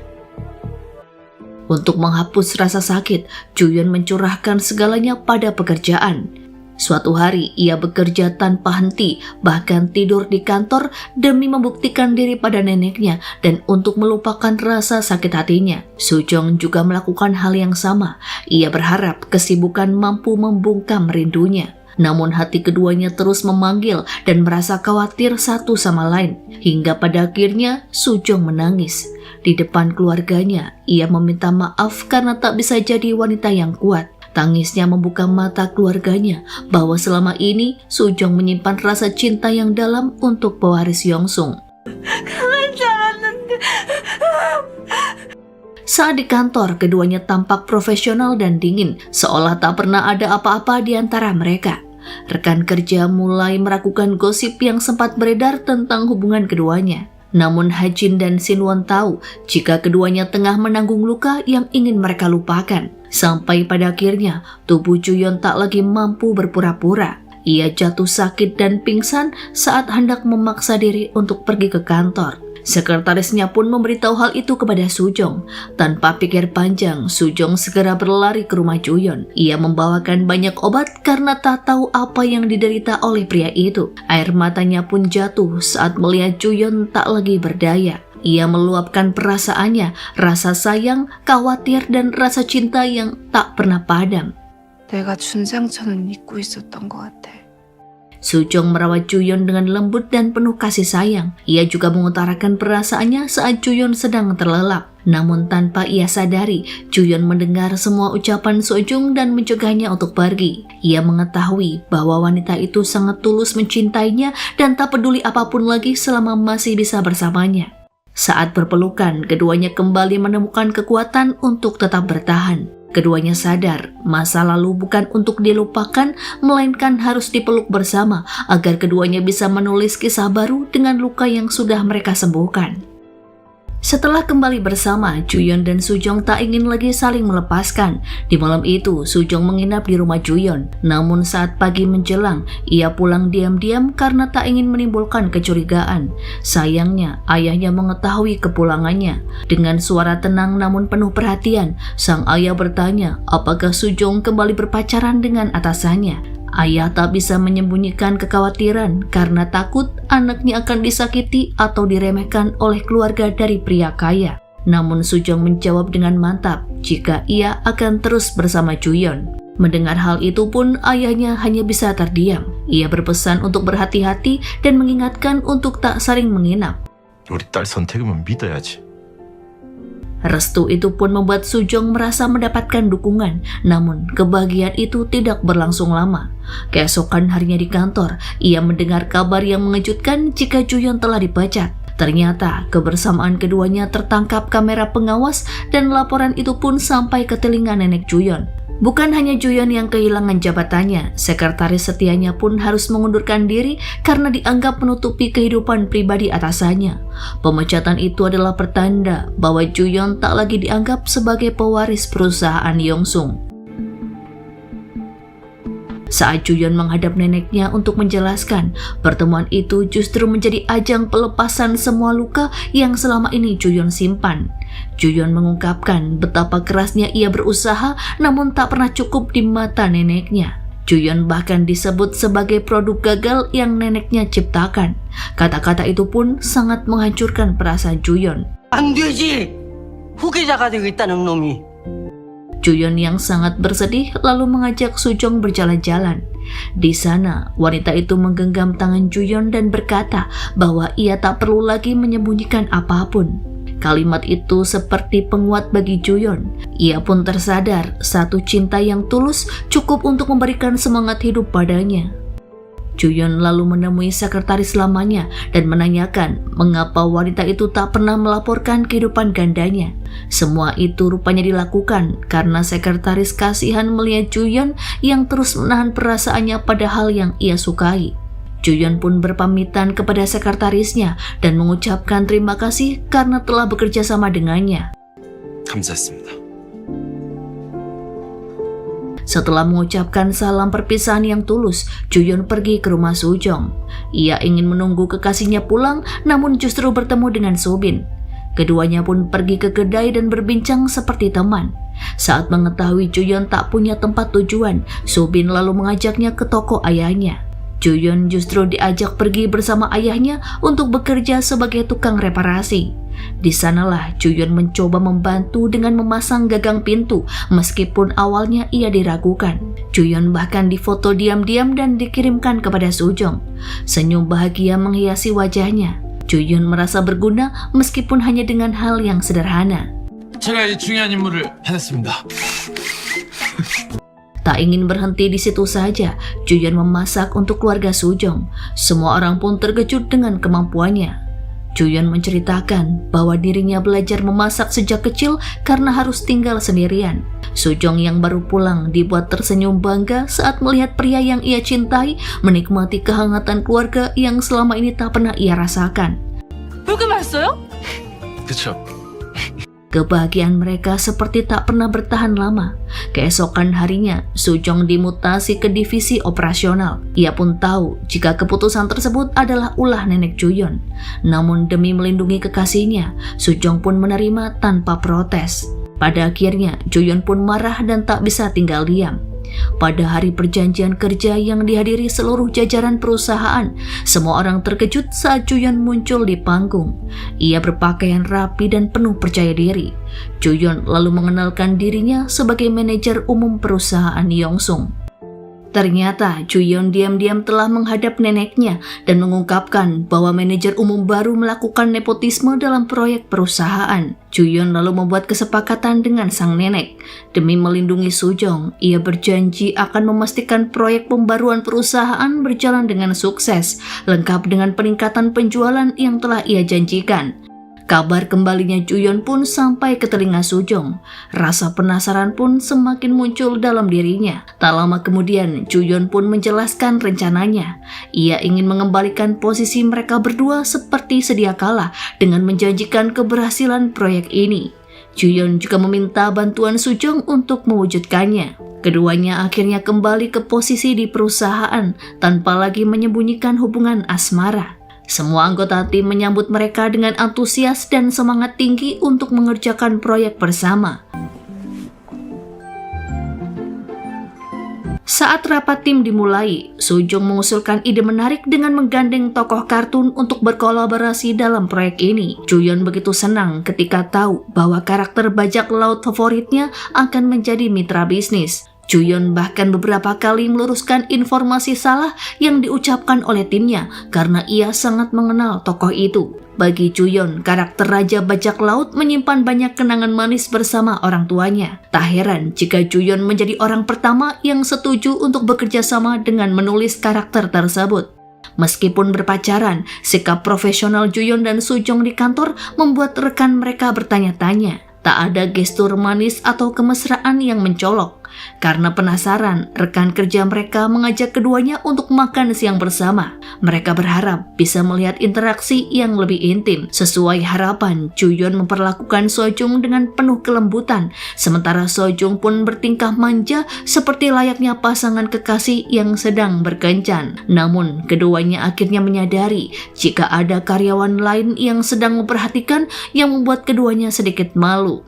B: Untuk menghapus rasa sakit, Ju-yeon mencurahkan segalanya pada pekerjaan. Suatu hari, ia bekerja tanpa henti, bahkan tidur di kantor demi membuktikan diri pada neneknya dan untuk melupakan rasa sakit hatinya. Sujong juga melakukan hal yang sama. Ia berharap kesibukan mampu membungkam rindunya. Namun hati keduanya terus memanggil dan merasa khawatir satu sama lain. Hingga pada akhirnya Sujong menangis. Di depan keluarganya, ia meminta maaf karena tak bisa jadi wanita yang kuat. Tangisnya membuka mata keluarganya bahwa selama ini Sujong menyimpan rasa cinta yang dalam untuk pewaris Yongsung. Saat di kantor, keduanya tampak profesional dan dingin, seolah tak pernah ada apa-apa di antara mereka. Rekan kerja mulai meragukan gosip yang sempat beredar tentang hubungan keduanya. Namun Ha-jin dan Sin-won tahu jika keduanya tengah menanggung luka yang ingin mereka lupakan. Sampai pada akhirnya, tubuh Ju-yeon tak lagi mampu berpura-pura. Ia jatuh sakit dan pingsan saat hendak memaksa diri untuk pergi ke kantor. Sekretarisnya pun memberitahu hal itu kepada Sujong. Tanpa pikir panjang, Sujong segera berlari ke rumah Ju-yeon. Ia membawakan banyak obat karena tak tahu apa yang diderita oleh pria itu. Air matanya pun jatuh saat melihat Ju-yeon tak lagi berdaya. Ia meluapkan perasaannya, rasa sayang, khawatir, dan rasa cinta yang tak pernah padam.
C: 내가 준 상처는 잊고 있었던 것 같아.
B: Sujong merawat Ju-yeon dengan lembut dan penuh kasih sayang. Ia juga mengutarakan perasaannya saat Ju-yeon sedang terlelap. Namun tanpa ia sadari, Ju-yeon mendengar semua ucapan Sojong dan mencegahnya untuk pergi. Ia mengetahui bahwa wanita itu sangat tulus mencintainya dan tak peduli apapun lagi selama masih bisa bersamanya. Saat berpelukan, keduanya kembali menemukan kekuatan untuk tetap bertahan. Keduanya sadar, masa lalu bukan untuk dilupakan, melainkan harus dipeluk bersama agar keduanya bisa menulis kisah baru dengan luka yang sudah mereka sembuhkan. Setelah kembali bersama, Juyeon dan Sujong tak ingin lagi saling melepaskan. Di malam itu, Sujong menginap di rumah Juyeon. Namun saat pagi menjelang, ia pulang diam-diam karena tak ingin menimbulkan kecurigaan. Sayangnya, ayahnya mengetahui kepulangannya. Dengan suara tenang namun penuh perhatian, sang ayah bertanya apakah Sujong kembali berpacaran dengan atasannya. Ayah tak bisa menyembunyikan kekhawatiran karena takut anaknya akan disakiti atau diremehkan oleh keluarga dari pria kaya. Namun Sujong menjawab dengan mantap jika ia akan terus bersama Juyeon. Mendengar hal itu pun ayahnya hanya bisa terdiam. Ia berpesan untuk berhati-hati dan mengingatkan untuk tak saling menginap.
F: 우리 딸 선택이면 믿어야지.
B: Restu itu pun membuat Sujong merasa mendapatkan dukungan, namun kebahagiaan itu tidak berlangsung lama. Keesokan harinya di kantor, ia mendengar kabar yang mengejutkan jika Juyeon telah dipecat. Ternyata kebersamaan keduanya tertangkap kamera pengawas dan laporan itu pun sampai ke telinga nenek Juyeon. Bukan hanya Juyeon yang kehilangan jabatannya, sekretaris setianya pun harus mengundurkan diri karena dianggap menutupi kehidupan pribadi atasannya. Pemecatan itu adalah pertanda bahwa Juyeon tak lagi dianggap sebagai pewaris perusahaan Yongsung. Saat Juyeon menghadap neneknya untuk menjelaskan, pertemuan itu justru menjadi ajang pelepasan semua luka yang selama ini Juyeon simpan. Juyeon mengungkapkan betapa kerasnya ia berusaha namun tak pernah cukup di mata neneknya. Juyeon bahkan disebut sebagai produk gagal yang neneknya ciptakan. Kata-kata itu pun sangat menghancurkan perasaan Juyeon.
G: 안 되지! 후계자가 되겠다는 놈이.
B: Juyeon yang sangat bersedih lalu mengajak Sujong berjalan-jalan. Di sana, wanita itu menggenggam tangan Juyeon dan berkata bahwa ia tak perlu lagi menyembunyikan apapun. Kalimat itu seperti penguat bagi Juyeon. Ia pun tersadar satu cinta yang tulus cukup untuk memberikan semangat hidup padanya. Juyeon lalu menemui sekretaris lamanya dan menanyakan mengapa wanita itu tak pernah melaporkan kehidupan gandanya. Semua itu rupanya dilakukan karena sekretaris kasihan melihat Juyeon yang terus menahan perasaannya pada hal yang ia sukai. Juyeon pun berpamitan kepada sekretarisnya dan mengucapkan terima kasih karena telah bekerja sama dengannya.
H: 감사했습니다.
B: Setelah mengucapkan salam perpisahan yang tulus, Juyeon pergi ke rumah Sujong. Ia ingin menunggu kekasihnya pulang, namun justru bertemu dengan Sobin. Keduanya pun pergi ke kedai dan berbincang seperti teman. Saat mengetahui Juyeon tak punya tempat tujuan, Sobin lalu mengajaknya ke toko ayahnya. Juyeon justru diajak pergi bersama ayahnya untuk bekerja sebagai tukang reparasi. Di sanalah Juyeon mencoba membantu dengan memasang gagang pintu meskipun awalnya ia diragukan. Juyeon bahkan difoto diam-diam dan dikirimkan kepada Sujong. Senyum bahagia menghiasi wajahnya. Juyeon merasa berguna meskipun hanya dengan hal yang sederhana.
H: 제가 이 중요한 임무를 해냈습니다.
B: Tak ingin berhenti di situ saja, Juyeon memasak untuk keluarga Sujong. Semua orang pun terkejut dengan kemampuannya. Juyeon menceritakan bahwa dirinya belajar memasak sejak kecil karena harus tinggal sendirian. Sujong yang baru pulang dibuat tersenyum bangga saat melihat pria yang ia cintai menikmati kehangatan keluarga yang selama ini tak pernah ia rasakan.
E: 그렇게 맛있어요?
H: 그쵸?
B: Kebahagiaan mereka seperti tak pernah bertahan lama. Keesokan harinya, Sujong dimutasi ke divisi operasional. Ia pun tahu jika keputusan tersebut adalah ulah nenek Juyeon. Namun demi melindungi kekasihnya, Sujong pun menerima tanpa protes. Pada akhirnya, Juyeon pun marah dan tak bisa tinggal diam. Pada hari perjanjian kerja yang dihadiri seluruh jajaran perusahaan, semua orang terkejut saat Juyeon muncul di panggung. Ia berpakaian rapi dan penuh percaya diri. Juyeon lalu mengenalkan dirinya sebagai manajer umum perusahaan Yongsung. Ternyata Juyeon diam-diam telah menghadap neneknya dan mengungkapkan bahwa manajer umum baru melakukan nepotisme dalam proyek perusahaan. Juyeon lalu membuat kesepakatan dengan sang nenek. Demi melindungi Sujong, ia berjanji akan memastikan proyek pembaruan perusahaan berjalan dengan sukses, lengkap dengan peningkatan penjualan yang telah ia janjikan. Kabar kembalinya Juyeon pun sampai ke telinga Sojong. Rasa penasaran pun semakin muncul dalam dirinya. Tak lama kemudian, Juyeon pun menjelaskan rencananya. Ia ingin mengembalikan posisi mereka berdua seperti sedia kala dengan menjanjikan keberhasilan proyek ini. Juyeon juga meminta bantuan Sojong untuk mewujudkannya. Keduanya akhirnya kembali ke posisi di perusahaan tanpa lagi menyembunyikan hubungan asmara. Semua anggota tim menyambut mereka dengan antusias dan semangat tinggi untuk mengerjakan proyek bersama. Saat rapat tim dimulai, Sojong mengusulkan ide menarik dengan menggandeng tokoh kartun untuk berkolaborasi dalam proyek ini. Juyeon begitu senang ketika tahu bahwa karakter bajak laut favoritnya akan menjadi mitra bisnis. Juyeon bahkan beberapa kali meluruskan informasi salah yang diucapkan oleh timnya karena ia sangat mengenal tokoh itu. Bagi Juyeon, karakter Raja Bajak Laut menyimpan banyak kenangan manis bersama orang tuanya. Tak heran jika Juyeon menjadi orang pertama yang setuju untuk bekerja sama dengan menulis karakter tersebut. Meskipun berpacaran, sikap profesional Juyeon dan Sojong di kantor membuat rekan mereka bertanya-tanya. Tak ada gestur manis atau kemesraan yang mencolok. Karena penasaran, rekan kerja mereka mengajak keduanya untuk makan siang bersama. Mereka berharap bisa melihat interaksi yang lebih intim. Sesuai harapan, Juyeon memperlakukan Sojong dengan penuh kelembutan, sementara Sojong pun bertingkah manja seperti layaknya pasangan kekasih yang sedang berkencan. Namun, keduanya akhirnya menyadari jika ada karyawan lain yang sedang memperhatikan yang membuat keduanya sedikit malu.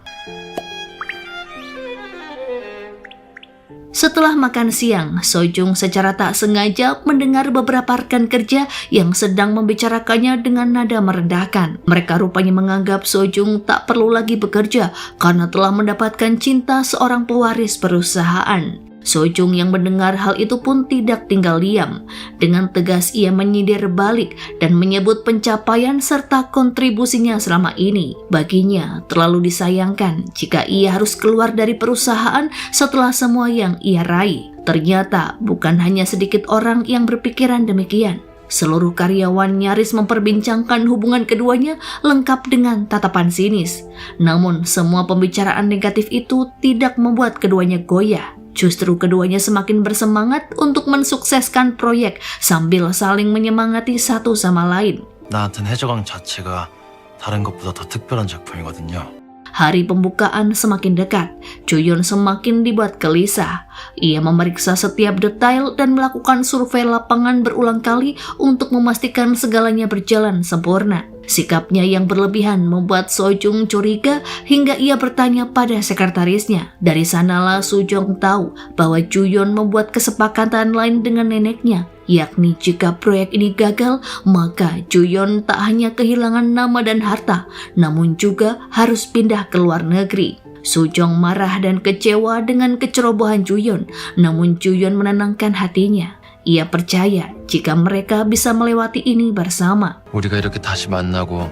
B: Setelah makan siang, Sojong secara tak sengaja mendengar beberapa rekan kerja yang sedang membicarakannya dengan nada merendahkan. Mereka rupanya menganggap Sojong tak perlu lagi bekerja karena telah mendapatkan cinta seorang pewaris perusahaan. Sojong yang mendengar hal itu pun tidak tinggal diam. Dengan tegas ia menyindir balik dan menyebut pencapaian serta kontribusinya selama ini. Baginya terlalu disayangkan jika ia harus keluar dari perusahaan setelah semua yang ia raih. Ternyata bukan hanya sedikit orang yang berpikiran demikian. Seluruh karyawan nyaris memperbincangkan hubungan keduanya lengkap dengan tatapan sinis. Namun semua pembicaraan negatif itu tidak membuat keduanya goyah. Justru keduanya semakin bersemangat untuk mensukseskan proyek sambil saling menyemangati satu sama lain.
H: 나한텐 해적왕 자체가 다른 것보다 더 특별한 작품이거든요.
B: Hari pembukaan semakin dekat, Juyeon semakin dibuat gelisah. Ia memeriksa setiap detail dan melakukan survei lapangan berulang kali untuk memastikan segalanya berjalan sempurna. Sikapnya yang berlebihan membuat Sojong curiga hingga ia bertanya pada sekretarisnya. Dari sanalah Sojong tahu bahwa Juyeon membuat kesepakatan lain dengan neneknya, yakni jika proyek ini gagal, maka Juyeon tak hanya kehilangan nama dan harta, namun juga harus pindah ke luar negeri. Sojong marah dan kecewa dengan kecerobohan Juyeon, namun Juyeon menenangkan hatinya. Ia percaya jika mereka bisa melewati ini bersama.
H: 우리가 이렇게 다시 만나고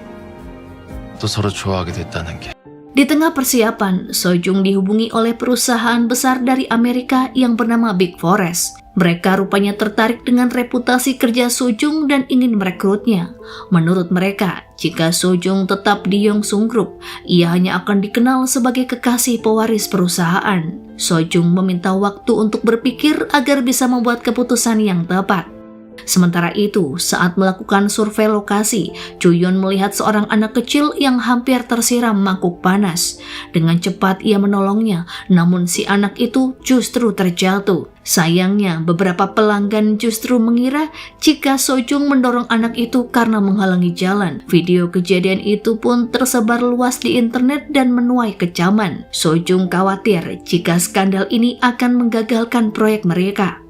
H: 또 서로 좋아하게 됐다는 게.
B: Di tengah persiapan, Sojong dihubungi oleh perusahaan besar dari Amerika yang bernama Big Forest. Mereka rupanya tertarik dengan reputasi kerja Sojong dan ingin merekrutnya. Menurut mereka, jika Sojong tetap di Yongsung Group, ia hanya akan dikenal sebagai kekasih pewaris perusahaan. Sojong meminta waktu untuk berpikir agar bisa membuat keputusan yang tepat. Sementara itu, saat melakukan survei lokasi, Juyeon melihat seorang anak kecil yang hampir tersiram mangkuk panas. Dengan cepat ia menolongnya, namun si anak itu justru terjatuh. Sayangnya, beberapa pelanggan justru mengira jika Sojong mendorong anak itu karena menghalangi jalan. Video kejadian itu pun tersebar luas di internet dan menuai kecaman. Sojong khawatir jika skandal ini akan menggagalkan proyek mereka.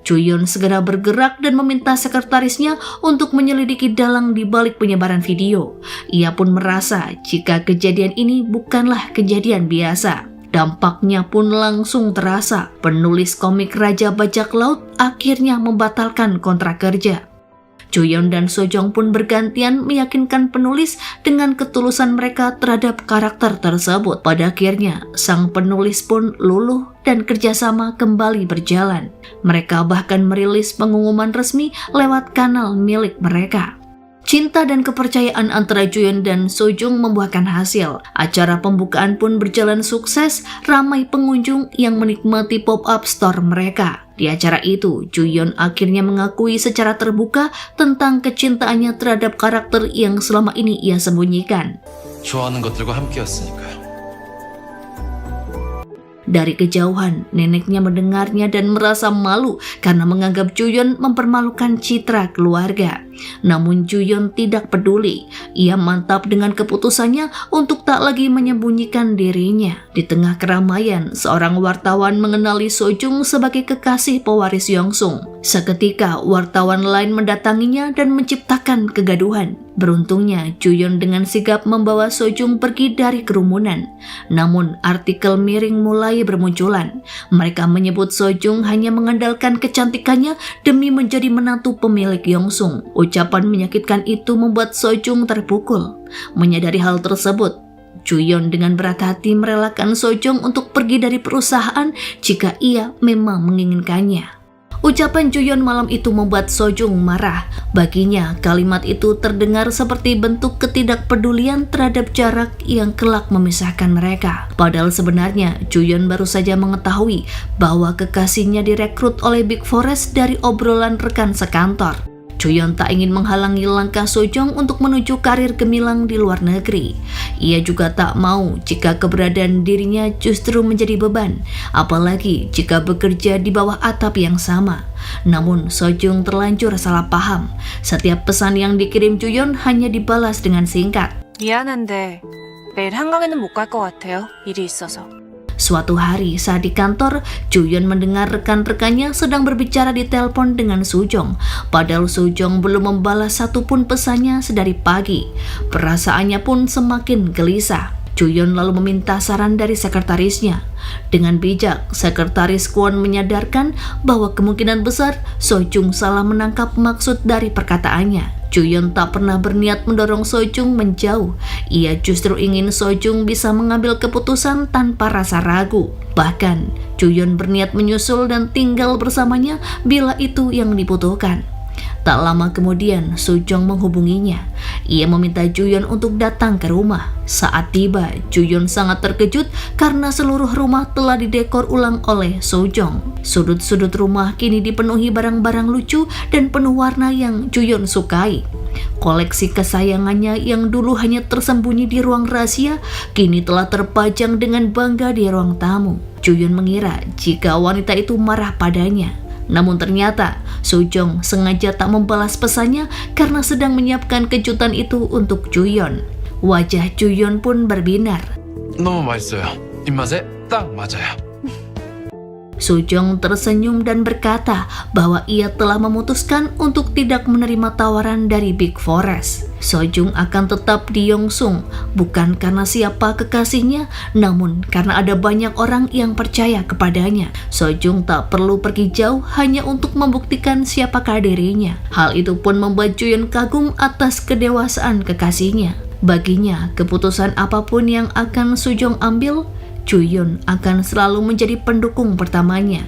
B: Juyeon segera bergerak dan meminta sekretarisnya untuk menyelidiki dalang di balik penyebaran video. Ia pun merasa jika kejadian ini bukanlah kejadian biasa. Dampaknya pun langsung terasa. Penulis komik Raja Bajak Laut akhirnya membatalkan kontrak kerja. Juyeon dan Sojong pun bergantian meyakinkan penulis dengan ketulusan mereka terhadap karakter tersebut. Pada akhirnya, sang penulis pun luluh dan kerjasama kembali berjalan. Mereka bahkan merilis pengumuman resmi lewat kanal milik mereka. Cinta dan kepercayaan antara Juyeon dan Sojung membuahkan hasil. Acara pembukaan pun berjalan sukses, ramai pengunjung yang menikmati pop-up store mereka. Di acara itu, Juyeon akhirnya mengakui secara terbuka tentang kecintaannya terhadap karakter yang selama ini ia sembunyikan.
H: 좋아하는 것들과 함께였으니까요.
B: Dari kejauhan, neneknya mendengarnya dan merasa malu karena menganggap Juyeon mempermalukan citra keluarga. Namun Juyeon tidak peduli. Ia mantap dengan keputusannya untuk tak lagi menyembunyikan dirinya. Di tengah keramaian, seorang wartawan mengenali Sojung sebagai kekasih pewaris Yongsung. Seketika, wartawan lain mendatanginya dan menciptakan kegaduhan. Beruntungnya, Juyeon dengan sigap membawa Sojung pergi dari kerumunan. Namun, artikel miring mulai bermunculan. Mereka menyebut Sojung hanya mengandalkan kecantikannya demi menjadi menantu pemilik Yongsung. Ucapan menyakitkan itu membuat Sojung terpukul. Menyadari hal tersebut, Juyeon dengan berat hati merelakan Sojung untuk pergi dari perusahaan jika ia memang menginginkannya. Ucapan Juyeon malam itu membuat Sojung marah. Baginya, kalimat itu terdengar seperti bentuk ketidakpedulian terhadap jarak yang kelak memisahkan mereka. Padahal sebenarnya, Juyeon baru saja mengetahui bahwa kekasihnya direkrut oleh Big Forest dari obrolan rekan sekantor. Juyeon tak ingin menghalangi langkah Sojung untuk menuju karir gemilang di luar negeri. Ia juga tak mau jika keberadaan dirinya justru menjadi beban, apalagi jika bekerja di bawah atap yang sama. Namun Sojung terlanjur salah paham. Setiap pesan yang dikirim Juyeon hanya dibalas dengan singkat.
C: 미안한데 내일 한강에는 못 갈 것 같아요. 일이 있어서.
B: Suatu hari saat di kantor, Juyeon mendengar rekan-rekannya sedang berbicara di telepon dengan Sojung. Padahal Sojung belum membalas satupun pesannya sedari pagi. Perasaannya pun semakin gelisah. Juyeon lalu meminta saran dari sekretarisnya. Dengan bijak, sekretaris Kwon menyadarkan bahwa kemungkinan besar Sojung salah menangkap maksud dari perkataannya. Juyeon tak pernah berniat mendorong Sojung menjauh. Ia justru ingin Sojung bisa mengambil keputusan tanpa rasa ragu. Bahkan, Juyeon berniat menyusul dan tinggal bersamanya bila itu yang dibutuhkan. Tak lama kemudian, Sojung menghubunginya. Ia meminta Juyeon untuk datang ke rumah. Saat tiba, Juyeon sangat terkejut karena seluruh rumah telah didekor ulang oleh Sojung. Sudut-sudut rumah kini dipenuhi barang-barang lucu dan penuh warna yang Juyeon sukai. Koleksi kesayangannya yang dulu hanya tersembunyi di ruang rahasia, kini telah terpajang dengan bangga di ruang tamu. Juyeon mengira jika wanita itu marah padanya. Namun ternyata Sojung sengaja tak membalas pesannya karena sedang menyiapkan kejutan itu untuk Juyeon. Wajah Juyeon pun berbinar.
H: 너무 맛있어요. 입맛에 딱 맞아요.
B: Sojung tersenyum dan berkata bahwa ia telah memutuskan untuk tidak menerima tawaran dari Big Forest. Sojung akan tetap di Yongsung, bukan karena siapa kekasihnya, namun karena ada banyak orang yang percaya kepadanya. Sojung tak perlu pergi jauh hanya untuk membuktikan siapakah dirinya. Hal itu pun membuat Juyeon kagum atas kedewasaan kekasihnya. Baginya, keputusan apapun yang akan Sojung ambil, Juyeon akan selalu menjadi pendukung pertamanya.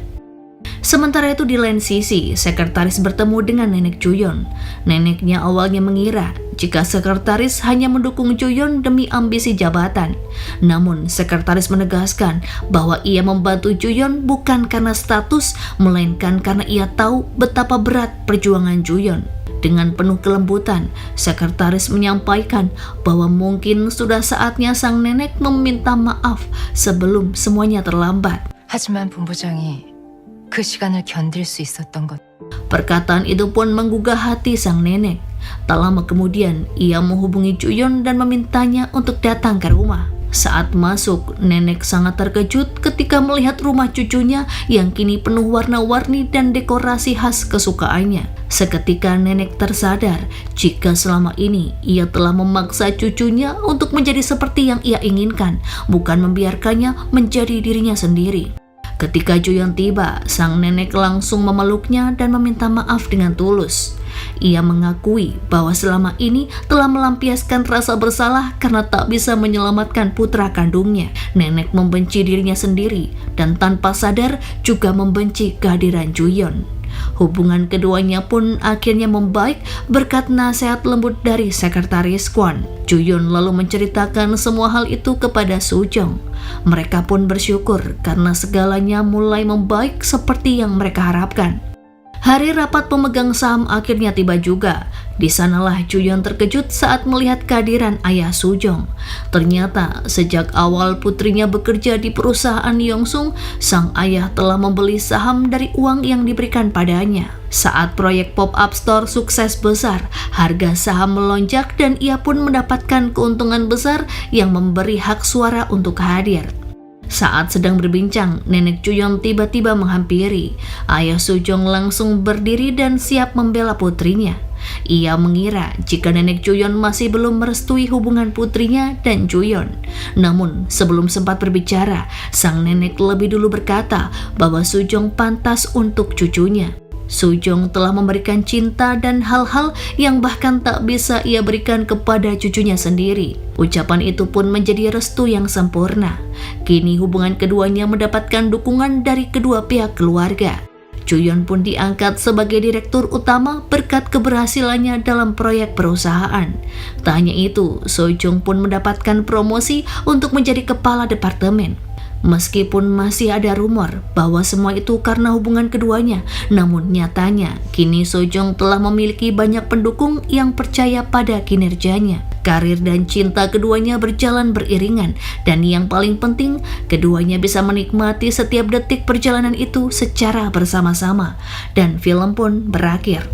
B: Sementara itu di lain sisi, sekretaris bertemu dengan nenek Juyeon. Neneknya awalnya mengira jika sekretaris hanya mendukung Juyeon demi ambisi jabatan. Namun sekretaris menegaskan bahwa ia membantu Juyeon bukan karena status, melainkan karena ia tahu betapa berat perjuangan Juyeon. Dengan penuh kelembutan, sekretaris menyampaikan bahwa mungkin sudah saatnya sang nenek meminta maaf sebelum semuanya terlambat.
I: 하지만 본부장이 그 시간을 견딜 수 있었던 것.
B: Perkataan itu pun menggugah hati sang nenek. Tak lama kemudian, ia menghubungi Juyeon dan memintanya untuk datang ke rumah. Saat masuk, nenek sangat terkejut ketika melihat rumah cucunya yang kini penuh warna-warni dan dekorasi khas kesukaannya. Seketika nenek tersadar jika selama ini ia telah memaksa cucunya untuk menjadi seperti yang ia inginkan, bukan membiarkannya menjadi dirinya sendiri. Ketika Juyeon tiba, sang nenek langsung memeluknya dan meminta maaf dengan tulus. Ia mengakui bahwa selama ini telah melampiaskan rasa bersalah karena tak bisa menyelamatkan putra kandungnya. Nenek membenci dirinya sendiri dan tanpa sadar juga membenci kehadiran Juyeon. Hubungan keduanya pun akhirnya membaik berkat nasihat lembut dari sekretaris Kwon. Ju-yeon lalu menceritakan semua hal itu kepada Soo-jong. Mereka pun bersyukur karena segalanya mulai membaik seperti yang mereka harapkan. Hari rapat pemegang saham akhirnya tiba juga. Di sanalah Ju-yeon terkejut saat melihat kehadiran ayah Soo-jong. Ternyata sejak awal putrinya bekerja di perusahaan Yongsung, sang ayah telah membeli saham dari uang yang diberikan padanya. Saat proyek pop-up store sukses besar, harga saham melonjak dan ia pun mendapatkan keuntungan besar yang memberi hak suara untuk hadir. Saat sedang berbincang, nenek Ju-yeon tiba-tiba menghampiri. Ayah Soo-jong langsung berdiri dan siap membela putrinya. Ia mengira jika nenek Ju-yeon masih belum merestui hubungan putrinya dan Ju-yeon. Namun, sebelum sempat berbicara, sang nenek lebih dulu berkata bahwa Soo-jong pantas untuk cucunya. Soo-jong telah memberikan cinta dan hal-hal yang bahkan tak bisa ia berikan kepada cucunya sendiri. Ucapan itu pun menjadi restu yang sempurna. Kini hubungan keduanya mendapatkan dukungan dari kedua pihak keluarga. Ju-yeon pun diangkat sebagai direktur utama berkat keberhasilannya dalam proyek perusahaan. Tak hanya itu, Soo-jong pun mendapatkan promosi untuk menjadi kepala departemen. Meskipun masih ada rumor bahwa semua itu karena hubungan keduanya, namun nyatanya kini Soo-jong telah memiliki banyak pendukung yang percaya pada kinerjanya. Karir dan cinta keduanya berjalan beriringan, dan yang paling penting, keduanya bisa menikmati setiap detik perjalanan itu secara bersama-sama. Dan film pun berakhir.